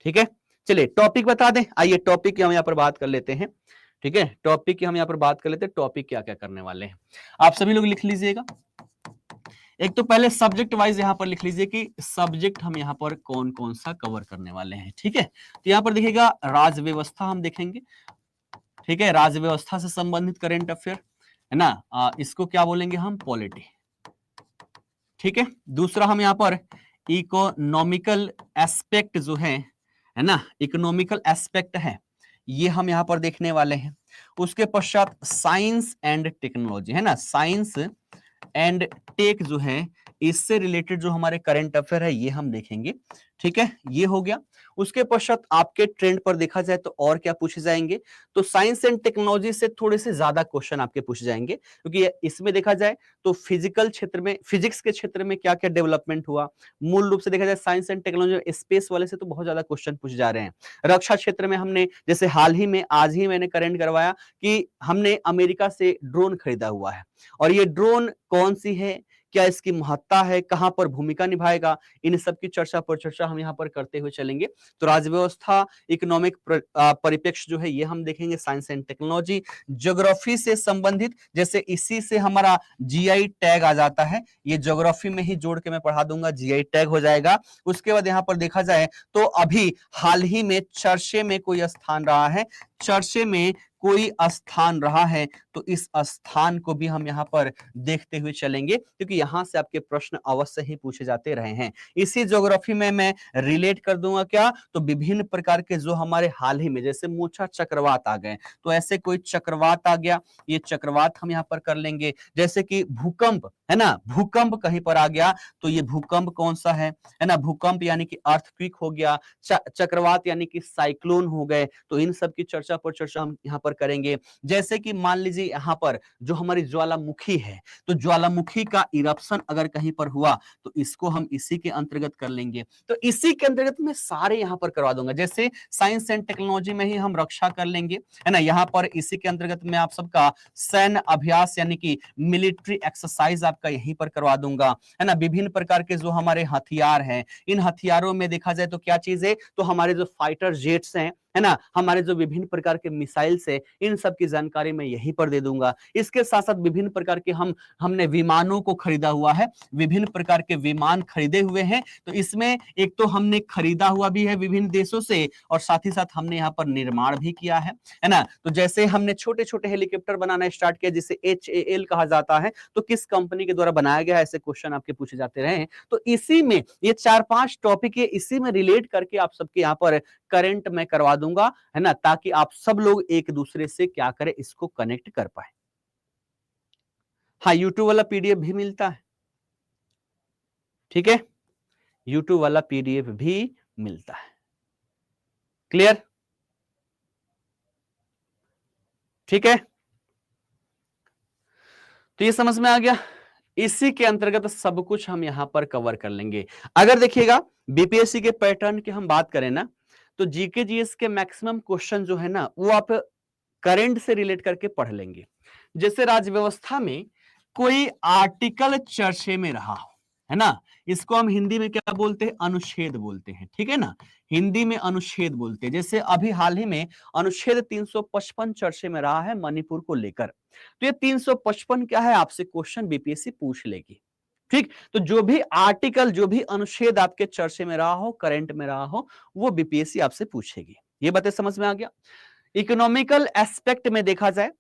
ठीक है, चलिए टॉपिक बता दें। आइए टॉपिक की हम यहाँ पर बात कर लेते हैं। ठीक है, टॉपिक की हम यहाँ पर बात कर लेते हैं, टॉपिक क्या क्या करने वाले हैं आप सभी लोग लिख लीजिएगा। एक तो पहले सब्जेक्ट वाइज यहां पर लिख लीजिए कि सब्जेक्ट हम यहां पर कौन कौन सा कवर करने वाले हैं। ठीक है, तो यहां पर देखिएगा राज्य व्यवस्था हम देखेंगे। ठीक है, राज्य व्यवस्था से संबंधित करंट अफेयर, है ना, इसको क्या बोलेंगे हम? पॉलिटी। ठीक है, दूसरा हम यहां पर इकोनॉमिकल एस्पेक्ट जो है ना, इकोनॉमिकल एस्पेक्ट है, ये हम यहां पर देखने वाले हैं। उसके पश्चात साइंस एंड टेक्नोलॉजी, है ना, साइंस एंड टेक जो है, इससे रिलेटेड जो हमारे करंट अफेयर है ये हम देखेंगे। ठीक है, ये हो गया। उसके पश्चात आपके ट्रेंड पर देखा जाए तो और क्या पूछे जाएंगे, तो साइंस एंड टेक्नोलॉजी से थोड़े से ज्यादा क्वेश्चन आपके पूछे जाएंगे, क्योंकि इसमें देखा जाए तो फिजिकल क्षेत्र में, फिजिक्स के क्षेत्र में क्या क्या डेवलपमेंट हुआ। मूल रूप से देखा जाए साइंस एंड टेक्नोलॉजी, स्पेस वाले से तो बहुत ज्यादा क्वेश्चन पूछे जा रहे हैं। रक्षा क्षेत्र में हमने जैसे हाल ही में, आज ही मैंने करंट करवाया कि हमने अमेरिका से ड्रोन खरीदा हुआ है, और ये ड्रोन कौन सी है, क्या इसकी महत्ता है, कहां पर भूमिका निभाएगा, इन सब की चर्चा पर चर्चा हम यहां पर करते हुए चलेंगे। तो राज्य व्यवस्था, इकोनॉमिक परिप्रेक्ष्य जो है ये हम देखेंगे, साइंस एंड टेक्नोलॉजी। ज्योग्राफी से संबंधित, जैसे इसी से हमारा जीआई टैग आ जाता है, ये ज्योग्राफी में ही जोड़ के मैं पढ़ा दूंगा, जीआई टैग हो जाएगा। उसके बाद यहां पर देखा जाए तो अभी हाल ही में चर्चे में कोई स्थान रहा है, चर्चे में कोई स्थान रहा है, तो इस स्थान को भी हम यहां पर देखते हुए चलेंगे, क्योंकि यहां से आपके प्रश्न अवश्य ही पूछे जाते रहे हैं। इसी ज्योग्राफी में मैं रिलेट कर दूंगा क्या, तो विभिन्न प्रकार के जो हमारे हाल ही में, जैसे मोचा चक्रवात आ गए, तो ऐसे कोई चक्रवात आ गया, ये चक्रवात हम यहां पर कर लेंगे। जैसे कि भूकंप, है ना, भूकंप कहीं पर आ गया, तो ये भूकंप कौन सा है ना, भूकंप यानी कि अर्थक्वेक हो गया, चक्रवात यानी कि साइक्लोन हो गए, तो इन सब की चर्चा पर चर्चा हम यहां पर करेंगे। जैसे कि मान लीजिए यहां पर जो हमारी ज्वालामुखी है, तो ज्वालामुखी का इरप्शन अगर कहीं पर हुआ तो इसको हम इसी के अंतर्गत कर लेंगे। तो इसी के अंतर्गत मैं सारे यहां पर करवा दूंगा। जैसे साइंस एंड टेक्नोलॉजी में ही हम रक्षा कर लेंगे, है ना, यहां पर इसी के अंतर्गत मैं आप सबका सैन्य अभ्यास यानी कि मिलिट्री एक्सरसाइज आपका यहीं पर करवा दूंगा, है ना। विभिन्न प्रकार के जो हमारे हथियार हैं, इन हथियारों में देखा जाए तो क्या चीज है, तो हमारे जो फाइटर जेट्स हैं, है ना, हमारे जो विभिन्न प्रकार के मिसाइल्स है, इन सब की जानकारी मैं यहीं पर दे दूंगा। इसके साथ साथ विभिन्न प्रकार के हमने विमानों को खरीदा हुआ है, विभिन्न प्रकार के विमान खरीदे हुए हैं, तो इसमें एक तो हमने खरीदा हुआ भी है विभिन्न देशों से, और साथ ही साथ हमने यहाँ पर निर्माण भी किया है ना। तो जैसे हमने छोटे छोटे हेलीकॉप्टर बनाना स्टार्ट किया, जिसे HAL कहा जाता है, तो किस कंपनी के द्वारा बनाया गया, ऐसे क्वेश्चन आपके पूछे जाते रहे। तो इसी में ये 4-5 टॉपिक है, इसी में रिलेट करके आप सबके यहाँ पर करंट में करवा दूंगा, है ना, ताकि आप सब लोग एक दूसरे से क्या करें, इसको कनेक्ट कर पाए। हाँ, यूट्यूब वाला पीडीएफ भी मिलता है। ठीक है, यूट्यूब वाला पीडीएफ भी मिलता है। क्लियर? ठीक है, तो ये समझ में आ गया। इसी के अंतर्गत सब कुछ हम यहां पर कवर कर लेंगे। अगर देखिएगा बीपीएससी के पैटर्न की हम बात करें ना, तो जीके जीएस के मैक्सिमम क्वेश्चन जो है ना, वो आप करंट से रिलेट करके पढ़ लेंगे। जैसे राज्य व्यवस्था में कोई आर्टिकल चर्चे में रहा हो, है ना, इसको हम हिंदी में क्या बोलते हैं, अनुच्छेद बोलते हैं। ठीक है ना, हिंदी में अनुच्छेद बोलते हैं। जैसे अभी हाल ही में अनुच्छेद 355 चर्चे में रहा है मणिपुर को लेकर, तो ये 355 क्या है, आपसे क्वेश्चन बीपीएससी पूछ लेगी। ठीक, तो जो भी आर्टिकल, जो भी अनुच्छेद आपके चर्चे में रहा हो, करंट में रहा हो, वो बीपीएससी आपसे पूछेगी। ये बातें समझ में आ गया। इकोनॉमिकल एस्पेक्ट में देखा जाए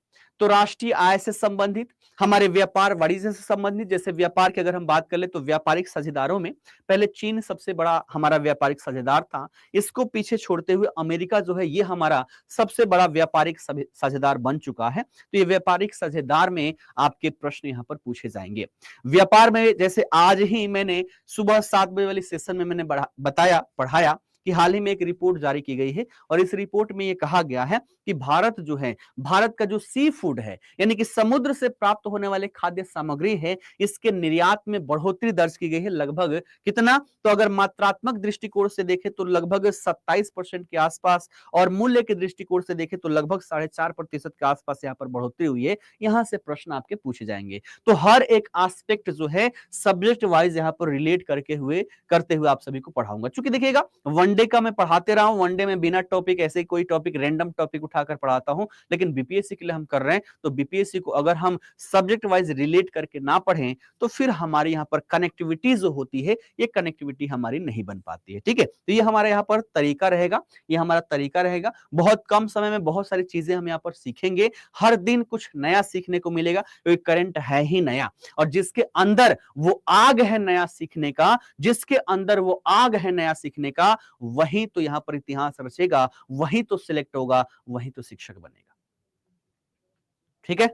तो राष्ट्रीय आय से संबंधित, हमारे व्यापार वाणिज्य से संबंधित, जैसे व्यापार की अगर हम बात कर ले तो व्यापारिक साझेदारों में पहले चीन सबसे बड़ा हमारा व्यापारिक साझेदार था। इसको पीछे छोड़ते हुए अमेरिका जो है ये हमारा सबसे बड़ा व्यापारिक साझेदार बन चुका है। तो ये व्यापारिक साझेदार में आपके प्रश्न यहां पर पूछे जाएंगे। व्यापार में जैसे आज ही मैंने सुबह 7 बजे वाली सेशन में मैंने पढ़ाया कि हाल ही में एक रिपोर्ट जारी की गई है और इस रिपोर्ट में यह कहा गया है कि भारत जो है, भारत का जो सी फूड है यानी कि समुद्र से प्राप्त होने वाले खाद्य सामग्री है, इसके निर्यात में बढ़ोतरी दर्ज की गई है। लगभग कितना, तो अगर मात्रात्मक दृष्टिकोण से देखें तो लगभग 27% के आसपास और मूल्य के दृष्टिकोण से देखें तो लगभग 4.5% के आसपास यहाँ पर बढ़ोतरी हुई है। यहां से प्रश्न आपके पूछे जाएंगे। तो हर एक एस्पेक्ट जो है सब्जेक्ट वाइज यहाँ पर रिलेट करते हुए आप सभी को पढ़ाऊंगा। चूंकि देखिएगा वनडे का मैं पढ़ाते रहा हूं, वनडे में बिना टॉपिक ऐसे कोई टॉपिक रैंडम टॉपिक उठाकर पढ़ाता हूं, लेकिन बीपीएससी के लिए हम कर रहे हैं तो बीपीएससी को अगर हम सब्जेक्ट वाइज रिलेट करके ना पढ़ें तो फिर हमारी यहाँ पर कनेक्टिविटी जो होती है ये कनेक्टिविटी हमारी नहीं बन पाती है। ठीक है, तो ये हमारा यहाँ पर तरीका रहेगा, ये हमारा तरीका रहेगा। बहुत कम समय में बहुत सारी चीजें हम यहाँ पर सीखेंगे, हर दिन कुछ नया सीखने को मिलेगा क्योंकि करंट है ही नया, और जिसके अंदर वो आग है नया सीखने का, जिसके अंदर वो आग है नया सीखने का, वही तो यहां पर इतिहास रचेगा, वही तो सिलेक्ट होगा, वही तो शिक्षक बनेगा। ठीक है,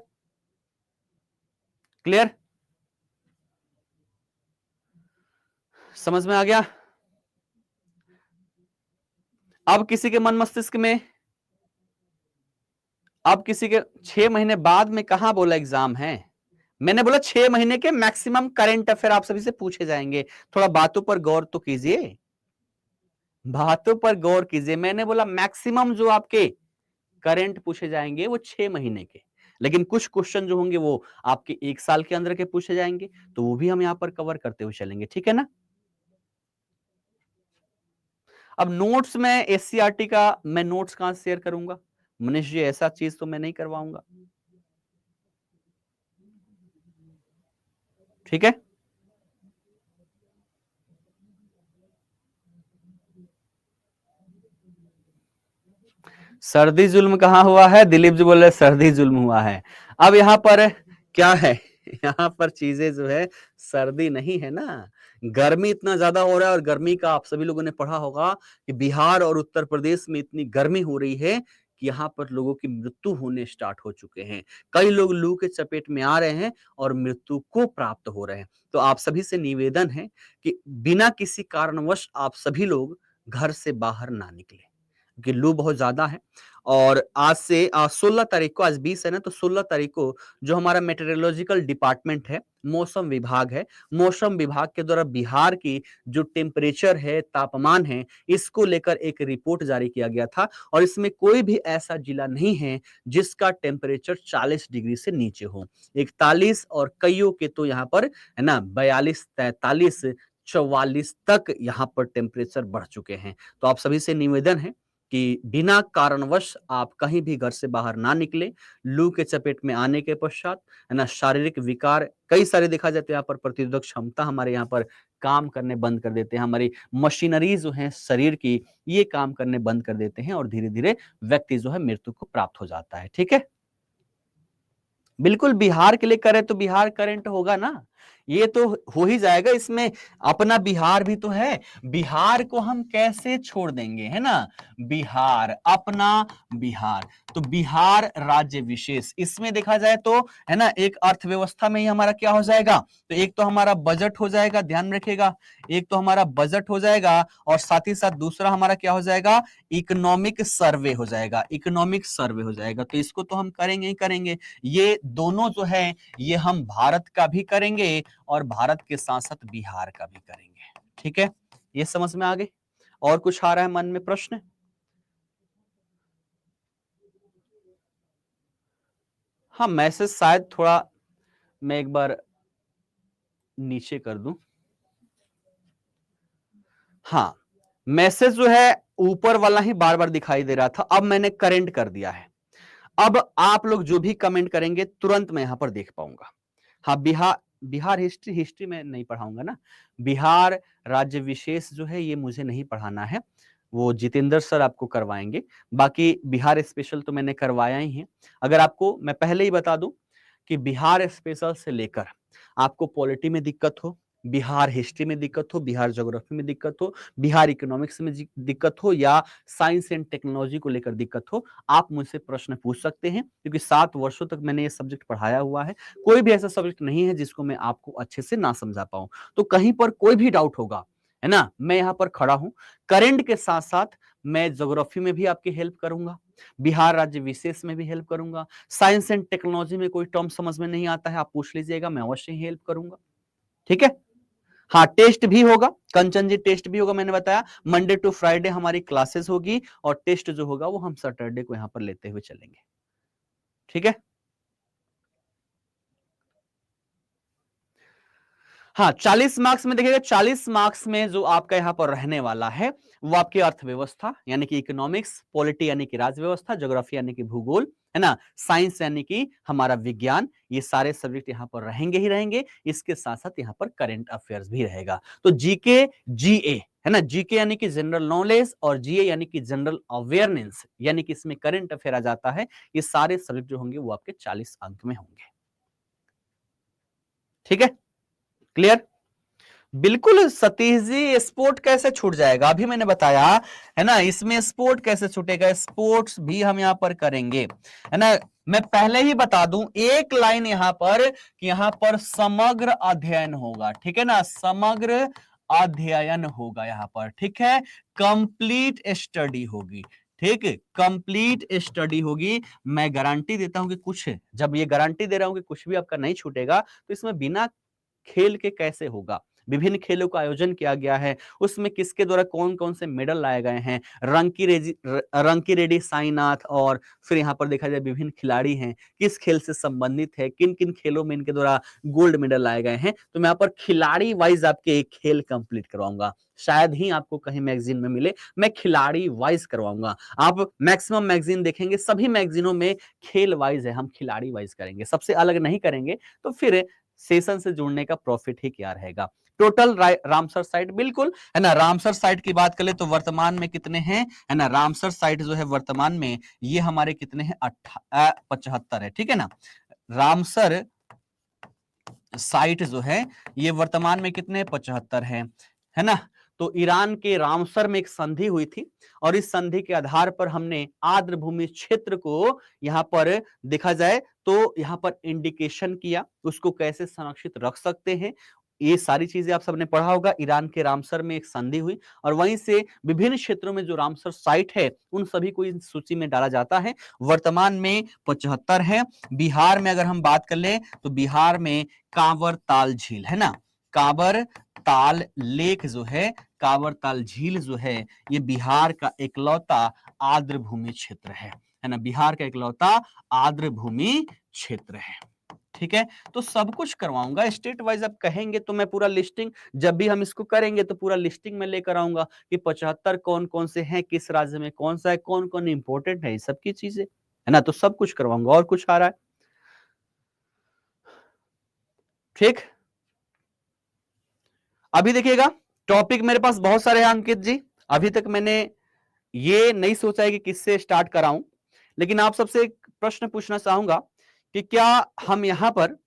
क्लियर, समझ में आ गया? अब किसी के मन मस्तिष्क में, अब किसी के 6 महीने बाद में कहां बोला एग्जाम है? मैंने बोला 6 महीने के मैक्सिमम करंट अफेयर आप सभी से पूछे जाएंगे। थोड़ा बातों पर गौर तो कीजिए, बातों पर गौर कीजिए। मैंने बोला मैक्सिमम जो आपके करंट पूछे जाएंगे वो 6 महीने के, लेकिन कुछ क्वेश्चन जो होंगे वो आपके 1 साल के अंदर के पूछे जाएंगे, तो वो भी हम यहां पर कवर करते हुए चलेंगे। ठीक है ना? अब नोट्स में एससीईआरटी का मैं नोट्स कहां से शेयर करूंगा? मनीष जी ऐसा चीज तो मैं नहीं करवाऊंगा। ठीक है, सर्दी जुल्म कहां हुआ है? दिलीप जी बोल रहे सर्दी जुल्म हुआ है। अब यहां पर क्या है, यहां पर चीजें जो है सर्दी नहीं है ना, गर्मी इतना ज्यादा हो रहा है। और गर्मी का आप सभी लोगों ने पढ़ा होगा कि बिहार और उत्तर प्रदेश में इतनी गर्मी हो रही है कि यहाँ पर लोगों की मृत्यु होने स्टार्ट हो चुके हैं। कई लोग लू के चपेट में आ रहे हैं और मृत्यु को प्राप्त हो रहे हैं। तो आप सभी से निवेदन है कि बिना किसी कारणवश आप सभी लोग घर से बाहर ना निकले, क्योंकि लू बहुत ज्यादा है। और आज से 16 तारीख को, आज 20 है ना, तो 16 तारीख को जो हमारा मेटेरोलॉजिकल डिपार्टमेंट है, मौसम विभाग है, मौसम विभाग के द्वारा बिहार की जो टेम्परेचर है, तापमान है, इसको लेकर एक रिपोर्ट जारी किया गया था। और इसमें कोई भी ऐसा जिला नहीं है जिसका टेम्परेचर 40 डिग्री से नीचे हो। 41 और कईयों के तो यहाँ पर है ना 42, 43, 44 तक यहाँ पर टेम्परेचर बढ़ चुके हैं। तो आप सभी से निवेदन है कि बिना कारणवश आप कहीं भी घर से बाहर ना निकले। लू के चपेट में आने के पश्चात है ना शारीरिक विकार कई सारे देखा जाते हैं। यहाँ पर प्रतिरोधक क्षमता हमारे यहाँ पर काम करने बंद कर देते हैं, हमारी मशीनरी जो है शरीर की ये काम करने बंद कर देते हैं और धीरे धीरे व्यक्ति जो है मृत्यु को प्राप्त हो जाता है। ठीक है, बिल्कुल बिहार के लिए करे तो बिहार करंट होगा ना, ये तो हो ही जाएगा। इसमें अपना बिहार भी तो है, बिहार को हम कैसे छोड़ देंगे, है ना? बिहार, अपना बिहार, तो बिहार राज्य विशेष, इसमें देखा जाए तो है ना एक अर्थव्यवस्था में ही हमारा क्या हो जाएगा, तो एक तो हमारा बजट हो जाएगा, ध्यान रखिएगा, एक तो हमारा बजट हो जाएगा और साथ ही साथ दूसरा हमारा क्या हो जाएगा, इकोनॉमिक सर्वे हो जाएगा, इकोनॉमिक सर्वे हो जाएगा। तो इसको तो हम करेंगे ही करेंगे। ये दोनों जो है ये हम भारत का भी करेंगे और भारत के साथ साथ बिहार का भी करेंगे। ठीक है, ये समझ में आ गई? और कुछ आ रहा है मन में प्रश्न? हाँ, मैसेज शायद थोड़ा मैं एक बार नीचे कर दूं। हाँ, मैसेज जो है ऊपर वाला ही बार बार दिखाई दे रहा था, अब मैंने करेंट कर दिया है। अब आप लोग जो भी कमेंट करेंगे तुरंत मैं यहां पर देख पाऊंगा। हाँ, बिहार, बिहार हिस्ट्री, हिस्ट्री में नहीं पढ़ाऊंगा ना, बिहार राज्य विशेष जो है ये मुझे नहीं पढ़ाना है। वो जितेंद्र सर आपको करवाएंगे। बाकी बिहार स्पेशल तो मैंने करवाया ही है। अगर आपको मैं पहले ही बता दूं कि बिहार स्पेशल से लेकर आपको पॉलिटी में दिक्कत हो, बिहार हिस्ट्री में दिक्कत हो, बिहार ज्योग्राफी में दिक्कत हो, बिहार इकोनॉमिक्स में दिक्कत हो, या साइंस एंड टेक्नोलॉजी को लेकर दिक्कत हो, आप मुझसे प्रश्न पूछ सकते हैं, क्योंकि 7 वर्षों तक मैंने ये सब्जेक्ट पढ़ाया हुआ है। कोई भी ऐसा सब्जेक्ट नहीं है जिसको मैं आपको अच्छे से ना समझा पाऊं। तो कहीं पर कोई भी डाउट होगा, है ना, मैं यहां पर खड़ा हूं। करंट के साथ साथ मैं ज्योग्राफी में भी आपकी हेल्प करूंगा, बिहार राज्य विशेष में भी हेल्प करूंगा, साइंस एंड टेक्नोलॉजी में कोई टर्म समझ में नहीं आता है आप पूछ लीजिएगा, मैं अवश्य ही हेल्प करूंगा। ठीक है। हाँ, टेस्ट भी होगा, कंचन जी टेस्ट भी होगा। मैंने बताया मंडे टू फ्राइडे हमारी क्लासेस होगी, और टेस्ट जो होगा वो हम सैटरडे को यहां पर लेते हुए चलेंगे। ठीक है। हाँ, 40 मार्क्स में देखिएगा, 40 मार्क्स में जो आपका यहाँ पर रहने वाला है वो आपकी अर्थव्यवस्था यानी कि इकोनॉमिक्स, पॉलिटी यानी कि राज्य व्यवस्था, ज्योग्राफी यानी कि भूगोल, है ना, साइंस यानी कि हमारा विज्ञान, ये सारे सब्जेक्ट यहाँ पर रहेंगे ही रहेंगे। इसके साथ साथ यहाँ पर करंट अफेयर्स भी रहेगा। तो जीके, जीए, है ना, जीके यानी कि जनरल नॉलेज, और जीए यानी कि जनरल अवेयरनेस, यानी कि इसमें करंट अफेयर आ जाता है। ये सारे सब्जेक्ट जो होंगे वो आपके 40 अंक में होंगे। ठीक है, क्लियर। बिल्कुल सतीश जी, स्पोर्ट कैसे छूट जाएगा, अभी मैंने बताया, है ना, इसमें स्पोर्ट कैसे छूटेगा, स्पोर्ट्स भी हम यहां पर करेंगे, है ना। मैं पहले ही बता दूं एक लाइन यहां पर कि यहां पर समग्र अध्ययन होगा, ठीक है ना, समग्र अध्ययन होगा यहां पर, ठीक है, कंप्लीट स्टडी होगी, ठीक है, कंप्लीट स्टडी होगी। मैं गारंटी देता हूं कि कुछ, जब ये गारंटी दे रहा हूं कि कुछ भी आपका नहीं छूटेगा, तो इसमें बिना खेल के कैसे होगा। विभिन्न खेलों का आयोजन किया गया है, उसमें किसके द्वारा कौन कौन से मेडल लाए गए हैं, रंकी रेड्डी साईनाथ, और फिर यहाँ पर देखा जाए विभिन्न खिलाड़ी हैं, किस खेल से संबंधित है, किन किन खेलों में इनके द्वारा गोल्ड मेडल लाए गए हैं। तो मैं यहाँ पर खिलाड़ी वाइज आपके एक खेल कंप्लीट करवाऊंगा, शायद ही आपको कहीं मैगजीन में मिले, मैं खिलाड़ी वाइज करवाऊंगा। आप मैक्सिमम मैगजीन देखेंगे, सभी मैगजीनों में खेल वाइज है, हम खिलाड़ी वाइज करेंगे, सबसे अलग नहीं करेंगे। तो फिर सेशन से जुड़ने का प्रॉफिट ही क्या रहेगा। टोटल रामसर साइट, बिल्कुल, है ना, रामसर साइट की बात करें तो वर्तमान में कितने हैं, है ना, रामसर साइट जो है वर्तमान में ये हमारे कितने हैं, 75 है, ठीक है ना। रामसर साइट जो है ये वर्तमान में कितने, 75 है ना। तो ईरान के रामसर में एक संधि हुई थी, और इस संधि के आधार पर हमने आर्द्र भूमि क्षेत्र को यहां पर देखा जाए तो यहां पर इंडिकेशन किया, उसको कैसे संरक्षित रख सकते हैं, ये सारी चीजें आप सबने पढ़ा होगा। ईरान के रामसर में एक संधि हुई, और वहीं से विभिन्न क्षेत्रों में जो रामसर साइट है उन सभी को इस सूची में डाला जाता है। वर्तमान में 75 है। बिहार में अगर हम बात कर ले तो बिहार में कांवर ताल झील, है ना, कांवर ताल लेक जो है, कांवर ताल झील जो है, ये बिहार का इकलौता आर्द्र भूमि क्षेत्र है ना, बिहार का इकलौता आर्द्र भूमि क्षेत्र है। ठीक है, तो सब कुछ करवाऊंगा स्टेट वाइज। आप कहेंगे तो मैं पूरा लिस्टिंग, जब भी हम इसको करेंगे तो पूरा लिस्टिंग में लेकर आऊंगा कि 75 कौन कौन से हैं, किस राज्य में कौन सा है, कौन कौन इंपॉर्टेंट है, सब की चीजें, है ना, तो सब कुछ करवाऊंगा। और कुछ आ रहा है? ठीक, अभी देखिएगा, टॉपिक मेरे पास बहुत सारे हैं अंकित जी। अभी तक मैंने ये नहीं सोचा है कि किससे स्टार्ट कराऊं, लेकिन आप सबसे एक प्रश्न पूछना चाहूंगा कि क्या हम यहां पर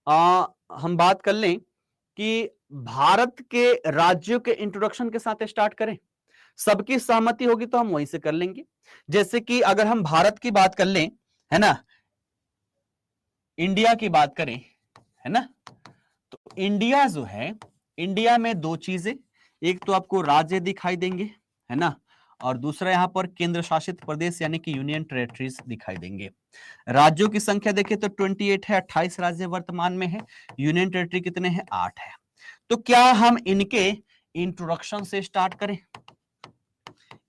हम बात कर लें कि भारत के राज्यों के इंट्रोडक्शन के साथ स्टार्ट करें। सबकी सहमति होगी तो हम वहीं से कर लेंगे। जैसे कि अगर हम भारत की बात कर लें, है ना, इंडिया की बात करें, है ना, तो इंडिया जो है, इंडिया में दो चीजें, एक तो आपको राज्य दिखाई देंगे, है ना, और दूसरा यहां पर केंद्र शासित प्रदेश यानी कि यूनियन टेरिटरीज दिखाई देंगे। राज्यों की संख्या देखें तो 28 है, 28 राज्य वर्तमान में है। यूनियन टेरिटरी कितने हैं, 8 है। तो क्या हम इनके इंट्रोडक्शन से स्टार्ट करें,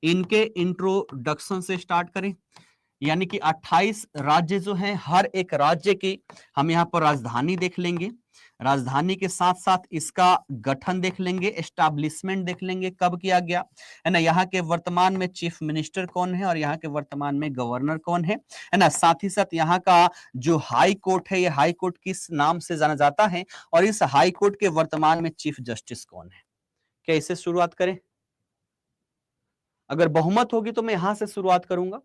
इनके इंट्रोडक्शन से स्टार्ट करें, यानी कि 28 राज्य जो हैं, हर एक राज्य की हम यहाँ पर राजधानी देख लेंगे, राजधानी के साथ साथ इसका गठन देख लेंगे, एस्टैब्लिशमेंट देख लेंगे, कब किया गया, है ना, यहाँ के वर्तमान में चीफ मिनिस्टर कौन है और यहाँ के वर्तमान में गवर्नर कौन है ना, साथ ही साथ यहाँ का जो हाई कोर्ट है, ये हाई कोर्ट किस नाम से जाना जाता है, और इस हाई कोर्ट के वर्तमान में चीफ जस्टिस कौन है। क्या इससे शुरुआत करें? अगर बहुमत होगी तो मैं यहां से शुरुआत करूंगा,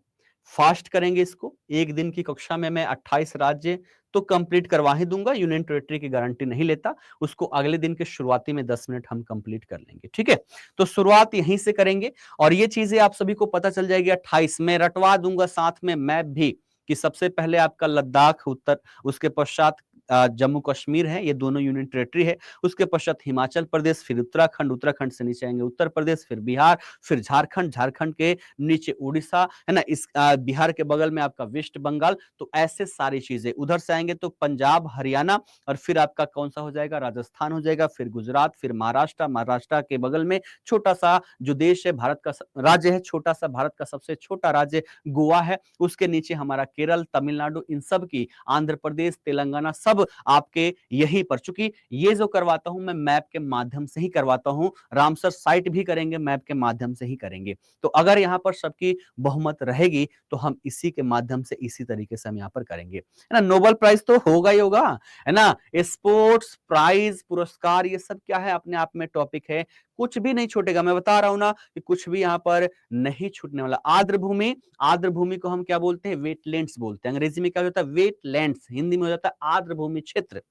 फास्ट करेंगे इसको। एक दिन की कक्षा में मैं 28 राज्य तो कंप्लीट करवा ही दूंगा, यूनियन टेरिटरी की गारंटी नहीं लेता, उसको अगले दिन के शुरुआती में 10 मिनट हम कंप्लीट कर लेंगे, ठीक है। तो शुरुआत यहीं से करेंगे और ये चीजें आप सभी को पता चल जाएगी। 28 में रटवा दूंगा साथ में मैप भी, कि सबसे पहले आपका लद्दाख उत्तर, उसके पश्चात जम्मू कश्मीर है, ये दोनों यूनियन टेरिटरी है, उसके पश्चात हिमाचल प्रदेश, फिर उत्तराखंड, उत्तराखंड से नीचे आएंगे उत्तर प्रदेश, फिर बिहार, फिर झारखंड, झारखंड के नीचे उड़ीसा है ना, इस बिहार के बगल में आपका वेस्ट बंगाल। तो ऐसे सारी चीजें उधर से आएंगे तो पंजाब, हरियाणा, और फिर आपका कौन सा हो जाएगा, राजस्थान हो जाएगा, फिर गुजरात, फिर महाराष्ट्र, महाराष्ट्र के बगल में छोटा सा जो देश है, भारत का राज्य है, छोटा सा भारत का सबसे छोटा राज्य गोवा है, उसके नीचे हमारा केरल, तमिलनाडु, इन सब की, आंध्र प्रदेश, तेलंगाना, सब आपके यहीं पर। चूंकि ये जो करवाता हूं मैं मैप के माध्यम से ही करवाता हूं, रामसर साइट भी करेंगे मैप के माध्यम से ही करेंगे। तो अगर यहां पर सबकी बहुमत रहेगी तो हम इसी के माध्यम से, इसी तरीके से हम यहां पर करेंगे, है ना। नोबेल प्राइज तो होगा ही होगा, है ना। स्पोर्ट्स प्राइज, पुरस्कार, ये सब क्या है, अपने आप में टॉपिक है, कुछ भी नहीं छूटेगा। मैं बता रहा हूं ना कि कुछ भी यहां पर नहीं छूटने वाला। आर्द्र भूमि, आर्द्र भूमि को हम क्या बोलते हैं, वेटलैंड्स बोलते हैं। अंग्रेजी में क्या होता है, वेटलैंड्स, हिंदी में हो जाता है आर्द्र भूमि क्षेत्र,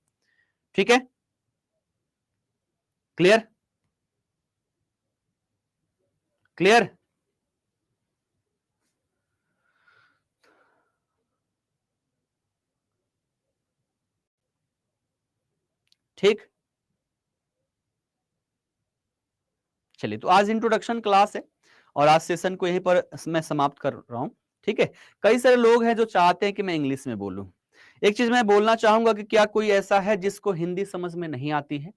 ठीक है। Clear, clear. ठीक, चलिए तो आज इंट्रोडक्शन क्लास है और आज सेशन को यहीं पर मैं समाप्त कर रहा हूं, ठीक है। कई सारे लोग हैं जो चाहते हैं कि मैं इंग्लिश में बोलूं। एक चीज मैं बोलना चाहूंगा कि क्या कोई ऐसा है जिसको हिंदी समझ में नहीं आती है।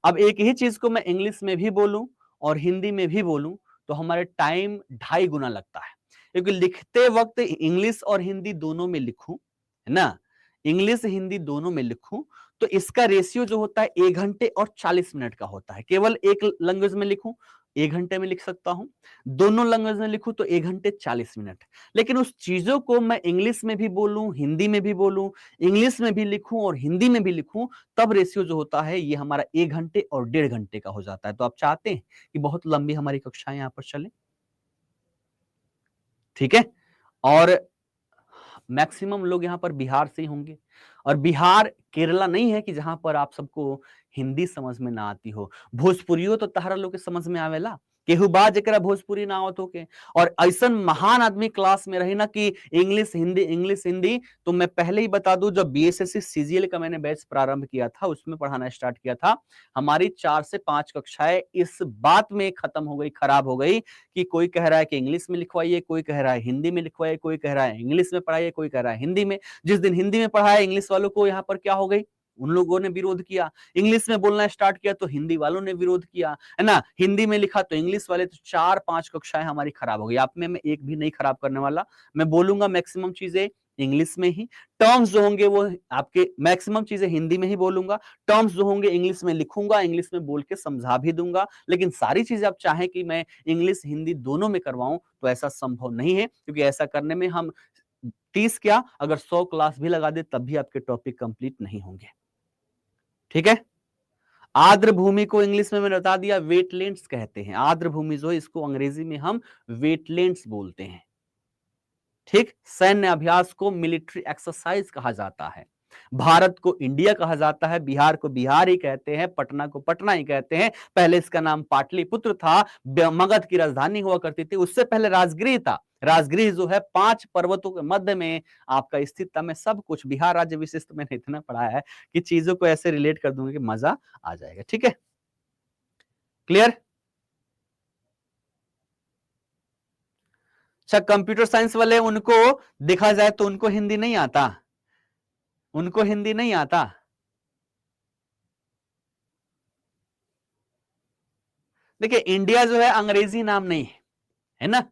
अब एक ही चीज को मैं इंग्लिश में भी बोलूं और हिंदी में भी बोलूं तो हमारे टाइम 2.5 गुना लगता है, क्योंकि लिखते वक्त इंग्लिश और हिंदी दोनों में लिखूं, है ना, इंग्लिश हिंदी दोनों में लिखूं तो इसका रेशियो जो होता है 1 घंटे और 40 मिनट का होता है। केवल एक लैंग्वेज में लिखूं 1 घंटे में लिख सकता हूं, दोनों लैंग्वेज में लिखूं तो 1 घंटे 40 मिनट। लेकिन उस चीजों को मैं इंग्लिश में भी बोलूं, हिंदी में भी बोलूं, इंग्लिश में भी लिखूं और हिंदी में भी लिखूं, तब रेशियो जो होता है ये हमारा 1 घंटे और 1.5 घंटे का हो जाता है। तो आप चाहते हैं कि बहुत लंबी हमारी कक्षाएं यहां पर चले, ठीक है। और मैक्सिमम लोग यहाँ पर बिहार से ही होंगे, और बिहार केरला नहीं है कि जहां पर आप सबको हिंदी समझ में ना आती हो। भोजपुरियो तो तहरा लोग के समझ में आवेला, केहू बा जेकरा भोजपुरी ना आवत होके। और ऐसा महान आदमी क्लास में रहे ना कि इंग्लिश हिंदी इंग्लिश हिंदी। तो मैं पहले ही बता दूं, जब बीएसएससी सीजीएल का मैंने बैच प्रारंभ किया था, उसमें पढ़ाना स्टार्ट किया था, हमारी 4 से 5 कक्षाएं इस बात में खत्म हो गई, खराब हो गई, कि कोई कह रहा है कि इंग्लिश में लिखवाइए, कोई कह रहा है हिंदी में लिखवाइए, कोई कह रहा है इंग्लिश में पढ़ाइए, कोई कह रहा है हिंदी में। जिस दिन हिंदी में पढ़ाया इंग्लिश वालों को यहाँ पर क्या हो गई, उन लोगों ने विरोध किया। इंग्लिश में बोलना स्टार्ट किया तो हिंदी वालों ने विरोध किया, है ना। हिंदी में लिखा तो इंग्लिश वाले, तो 4-5 कक्षाएं हमारी खराब हो गई। आप में मैं एक भी नहीं खराब करने वाला, मैं बोलूंगा मैक्सिमम चीजें इंग्लिश में ही, टर्म्स जो होंगे वो आपके मैक्सिमम चीजें हिंदी में ही बोलूंगा, टर्म्स जो होंगे इंग्लिश में लिखूंगा, इंग्लिश में बोल के समझा भी दूंगा। लेकिन सारी चीजें आप चाहें कि मैं इंग्लिश हिंदी दोनों में करवाऊं तो ऐसा संभव नहीं है, क्योंकि ऐसा करने में हम 30 क्या अगर 100 क्लास भी लगा दे तब भी आपके टॉपिक कंप्लीट नहीं होंगे, ठीक है। आर्द्र भूमि को इंग्लिश में मैंने बता दिया वेटलैंड्स कहते हैं। आर्द्र भूमि जो है इसको अंग्रेजी में हम वेटलैंड्स बोलते हैं, ठीक। सैन्य अभ्यास को मिलिट्री एक्सरसाइज कहा जाता है। भारत को इंडिया कहा जाता है, बिहार को बिहार ही कहते हैं, पटना को पटना ही कहते हैं। पहले इसका नाम पाटलिपुत्र था, मगध की राजधानी हुआ करती थी, उससे पहले राजगृह था। राजगृह जो है 5 पर्वतों के मध्य में आपका स्थित था। मैं सब कुछ बिहार राज्य विशिष्ट मैंने इतना पढ़ाया है कि चीजों को ऐसे रिलेट कर दूंगा कि मजा आ जाएगा, ठीक है। क्लियर। अच्छा, कंप्यूटर साइंस वाले उनको देखा जाए तो उनको हिंदी नहीं आता, उनको हिंदी नहीं आता। देखिए इंडिया जो है अंग्रेजी नाम नहीं है, है ना।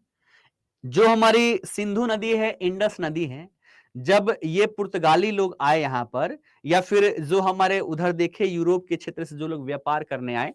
जो हमारी सिंधु नदी है, इंडस नदी है, जब ये पुर्तगाली लोग आए यहां पर, या फिर जो हमारे उधर देखे यूरोप के क्षेत्र से जो लोग व्यापार करने आए,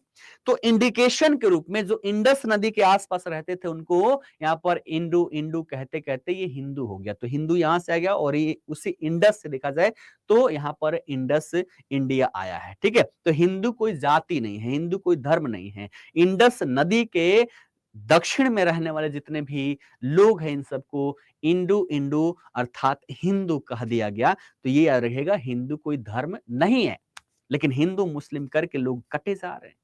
तो इंडिकेशन के रूप में जो इंडस नदी के आसपास रहते थे उनको यहाँ पर इंडू इंडू कहते कहते ये हिंदू हो गया। तो हिंदू यहां से आ गया और ये उसी इंडस से देखा जाए तो यहाँ पर इंडस इंडिया आया है, ठीक है। तो हिंदू कोई जाति नहीं है, हिंदू कोई धर्म नहीं है। इंडस नदी के दक्षिण में रहने वाले जितने भी लोग हैं इन सबको इंडो अर्थात हिंदू कह दिया गया। तो ये याद रखेगा, हिंदू कोई धर्म नहीं है, लेकिन हिंदू मुस्लिम करके लोग कटे जा रहे हैं।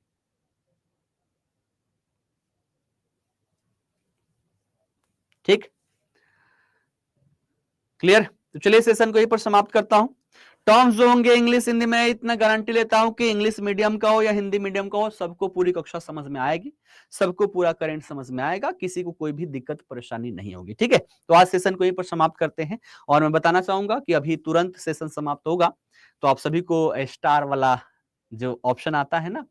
ठीक, क्लियर। तो चलिए सेशन को यहीं पर समाप्त करता हूं। टर्म्स जो होंगे इंग्लिश हिंदी में, इतना गारंटी लेता हूं कि इंग्लिश मीडियम का हो या हिंदी मीडियम का हो, सबको पूरी कक्षा समझ में आएगी, सबको पूरा करंट समझ में आएगा, किसी को कोई भी दिक्कत परेशानी नहीं होगी। ठीक है, तो आज सेशन को यहीं पर समाप्त करते हैं। और मैं बताना चाहूंगा कि अभी तुरंत सेशन समाप्त होगा, तो आप सभी को स्टार वाला जो ऑप्शन आता है ना,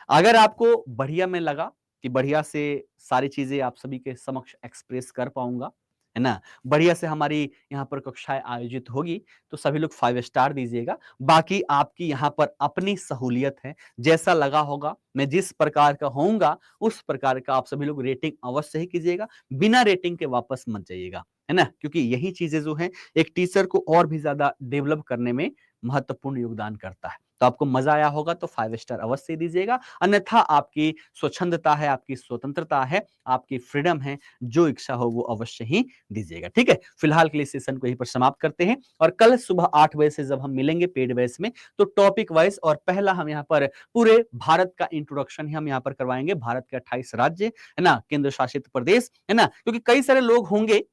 अगर आपको बढ़िया में लगा कि बढ़िया से सारी चीजें आप सभी के समक्ष एक्सप्रेस कर पाऊंगा, है ना, बढ़िया से हमारी यहाँ पर कक्षाएं आयोजित होगी, तो सभी लोग 5 स्टार दीजिएगा। बाकी आपकी यहाँ पर अपनी सहूलियत है, जैसा लगा होगा, मैं जिस प्रकार का होऊंगा उस प्रकार का आप सभी लोग रेटिंग अवश्य ही कीजिएगा, बिना रेटिंग के वापस मत जाइएगा, है ना, क्योंकि यही चीजें जो है एक टीचर को और भी ज्यादा डेवलप करने में महत्वपूर्ण योगदान करता है। तो आपको मजा आया होगा तो 5 स्टार अवश्य दीजिएगा, अन्यथा आपकी स्वच्छंदता है, आपकी स्वतंत्रता है, आपकी फ्रीडम है, जो इच्छा हो वो अवश्य ही दीजिएगा। ठीक है, फिलहाल के लिए सेशन को यहीं पर समाप्त करते हैं, और कल सुबह 8 बजे से जब हम मिलेंगे पेड बैच में, तो टॉपिक वाइज और पहला हम यहाँ पर पूरे भारत का इंट्रोडक्शन ही हम यहाँ पर करवाएंगे, भारत के 28 राज्य, है ना, केंद्र शासित प्रदेश, है ना, क्योंकि कई सारे लोग होंगे,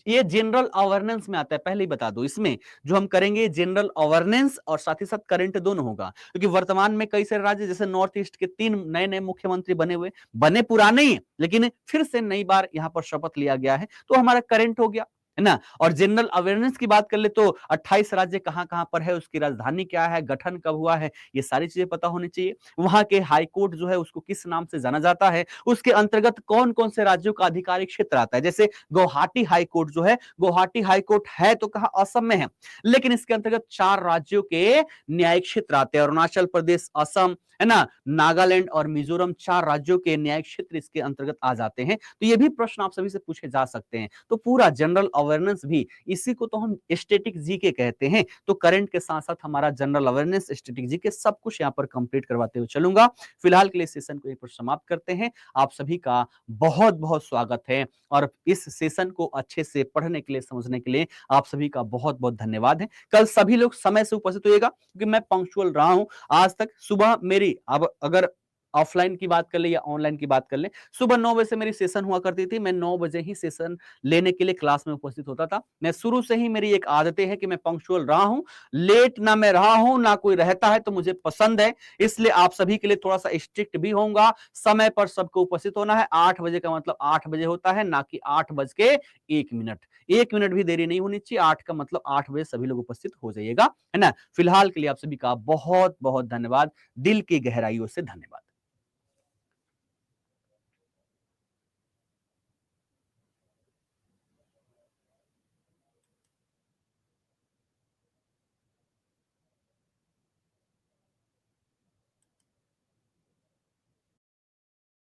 ये जनरल अवेयरनेस में आता है, पहले ही बता दो, इसमें जो हम करेंगे जनरल अवेयरनेस और साथ ही साथ करंट दोनों होगा, क्योंकि वर्तमान में कई सारे राज्य जैसे नॉर्थ ईस्ट के 3 नए नए मुख्यमंत्री बने हुए, बने पुराने ही, लेकिन फिर से नई बार यहाँ पर शपथ लिया गया है, तो हमारा करंट हो गया, है ना। और जनरल अवेयरनेस की बात कर ले तो 28 राज्य कहां कहां पर है, उसकी राजधानी क्या है, गठन कब हुआ है, ये सारी चीजें पता होनी चाहिए। वहां के हाई कोर्ट जो है उसको किस नाम से जाना जाता है, उसके अंतर्गत कौन कौन से राज्यों का अधिकारिक क्षेत्र आता है, जैसे गुवाहाटी हाई कोर्ट जो है, गुवाहाटी हाई कोर्ट है तो कहा असम में है, लेकिन इसके अंतर्गत 4 राज्यों के न्यायिक क्षेत्र आते हैं, अरुणाचल प्रदेश, असम, है ना, नागालैंड और मिजोरम, 4 राज्यों के न्यायिक क्षेत्र इसके अंतर्गत आ जाते हैं। तो ये भी प्रश्न आप सभी से पूछे जा सकते हैं, तो पूरा जनरल अवेयरनेस भी, इसी को तो हम स्टैटिक जीके कहते हैं। तो करंट के साथ साथ हमारा जनरल अवेयरनेस, स्टैटिक जीके, सब कुछ यहाँ पर कंप्लीट करवाते हुए चलूंगा। फिलहाल के लिए सेशन को यहीं पर समाप्त करते हैं। आप सभी का बहुत बहुत स्वागत है, और इस सेशन को अच्छे से पढ़ने के लिए, समझने के लिए आप सभी का बहुत बहुत धन्यवाद है। कल सभी लोग समय से उपस्थित होइएगा, क्योंकि मैं पंक्चुअल रहा हूं आज तक। सुबह मेरी, अब अगर ऑफलाइन की बात कर ले या ऑनलाइन की बात कर ले, सुबह 9 बजे से मेरी सेशन हुआ करती थी, मैं 9 बजे ही सेशन लेने के लिए क्लास में उपस्थित होता था। मैं शुरू से ही, मेरी एक आदत है कि मैं पंक्चुअल रहा हूं, लेट ना मैं रहा हूं, ना कोई रहता है, तो मुझे पसंद है। इसलिए आप सभी के लिए थोड़ा सा स्ट्रिक्ट भी होऊंगा, समय पर सबको उपस्थित होना है। 8 बजे का मतलब 8 बजे होता है, ना कि 8 बज के 1 मिनट, 1 मिनट भी देरी नहीं होनी चाहिए। 8 का मतलब 8 बजे सभी लोग उपस्थित हो जाइएगा, है ना। फिलहाल के लिए आप सभी का बहुत बहुत धन्यवाद, दिल की गहराइयों से धन्यवाद।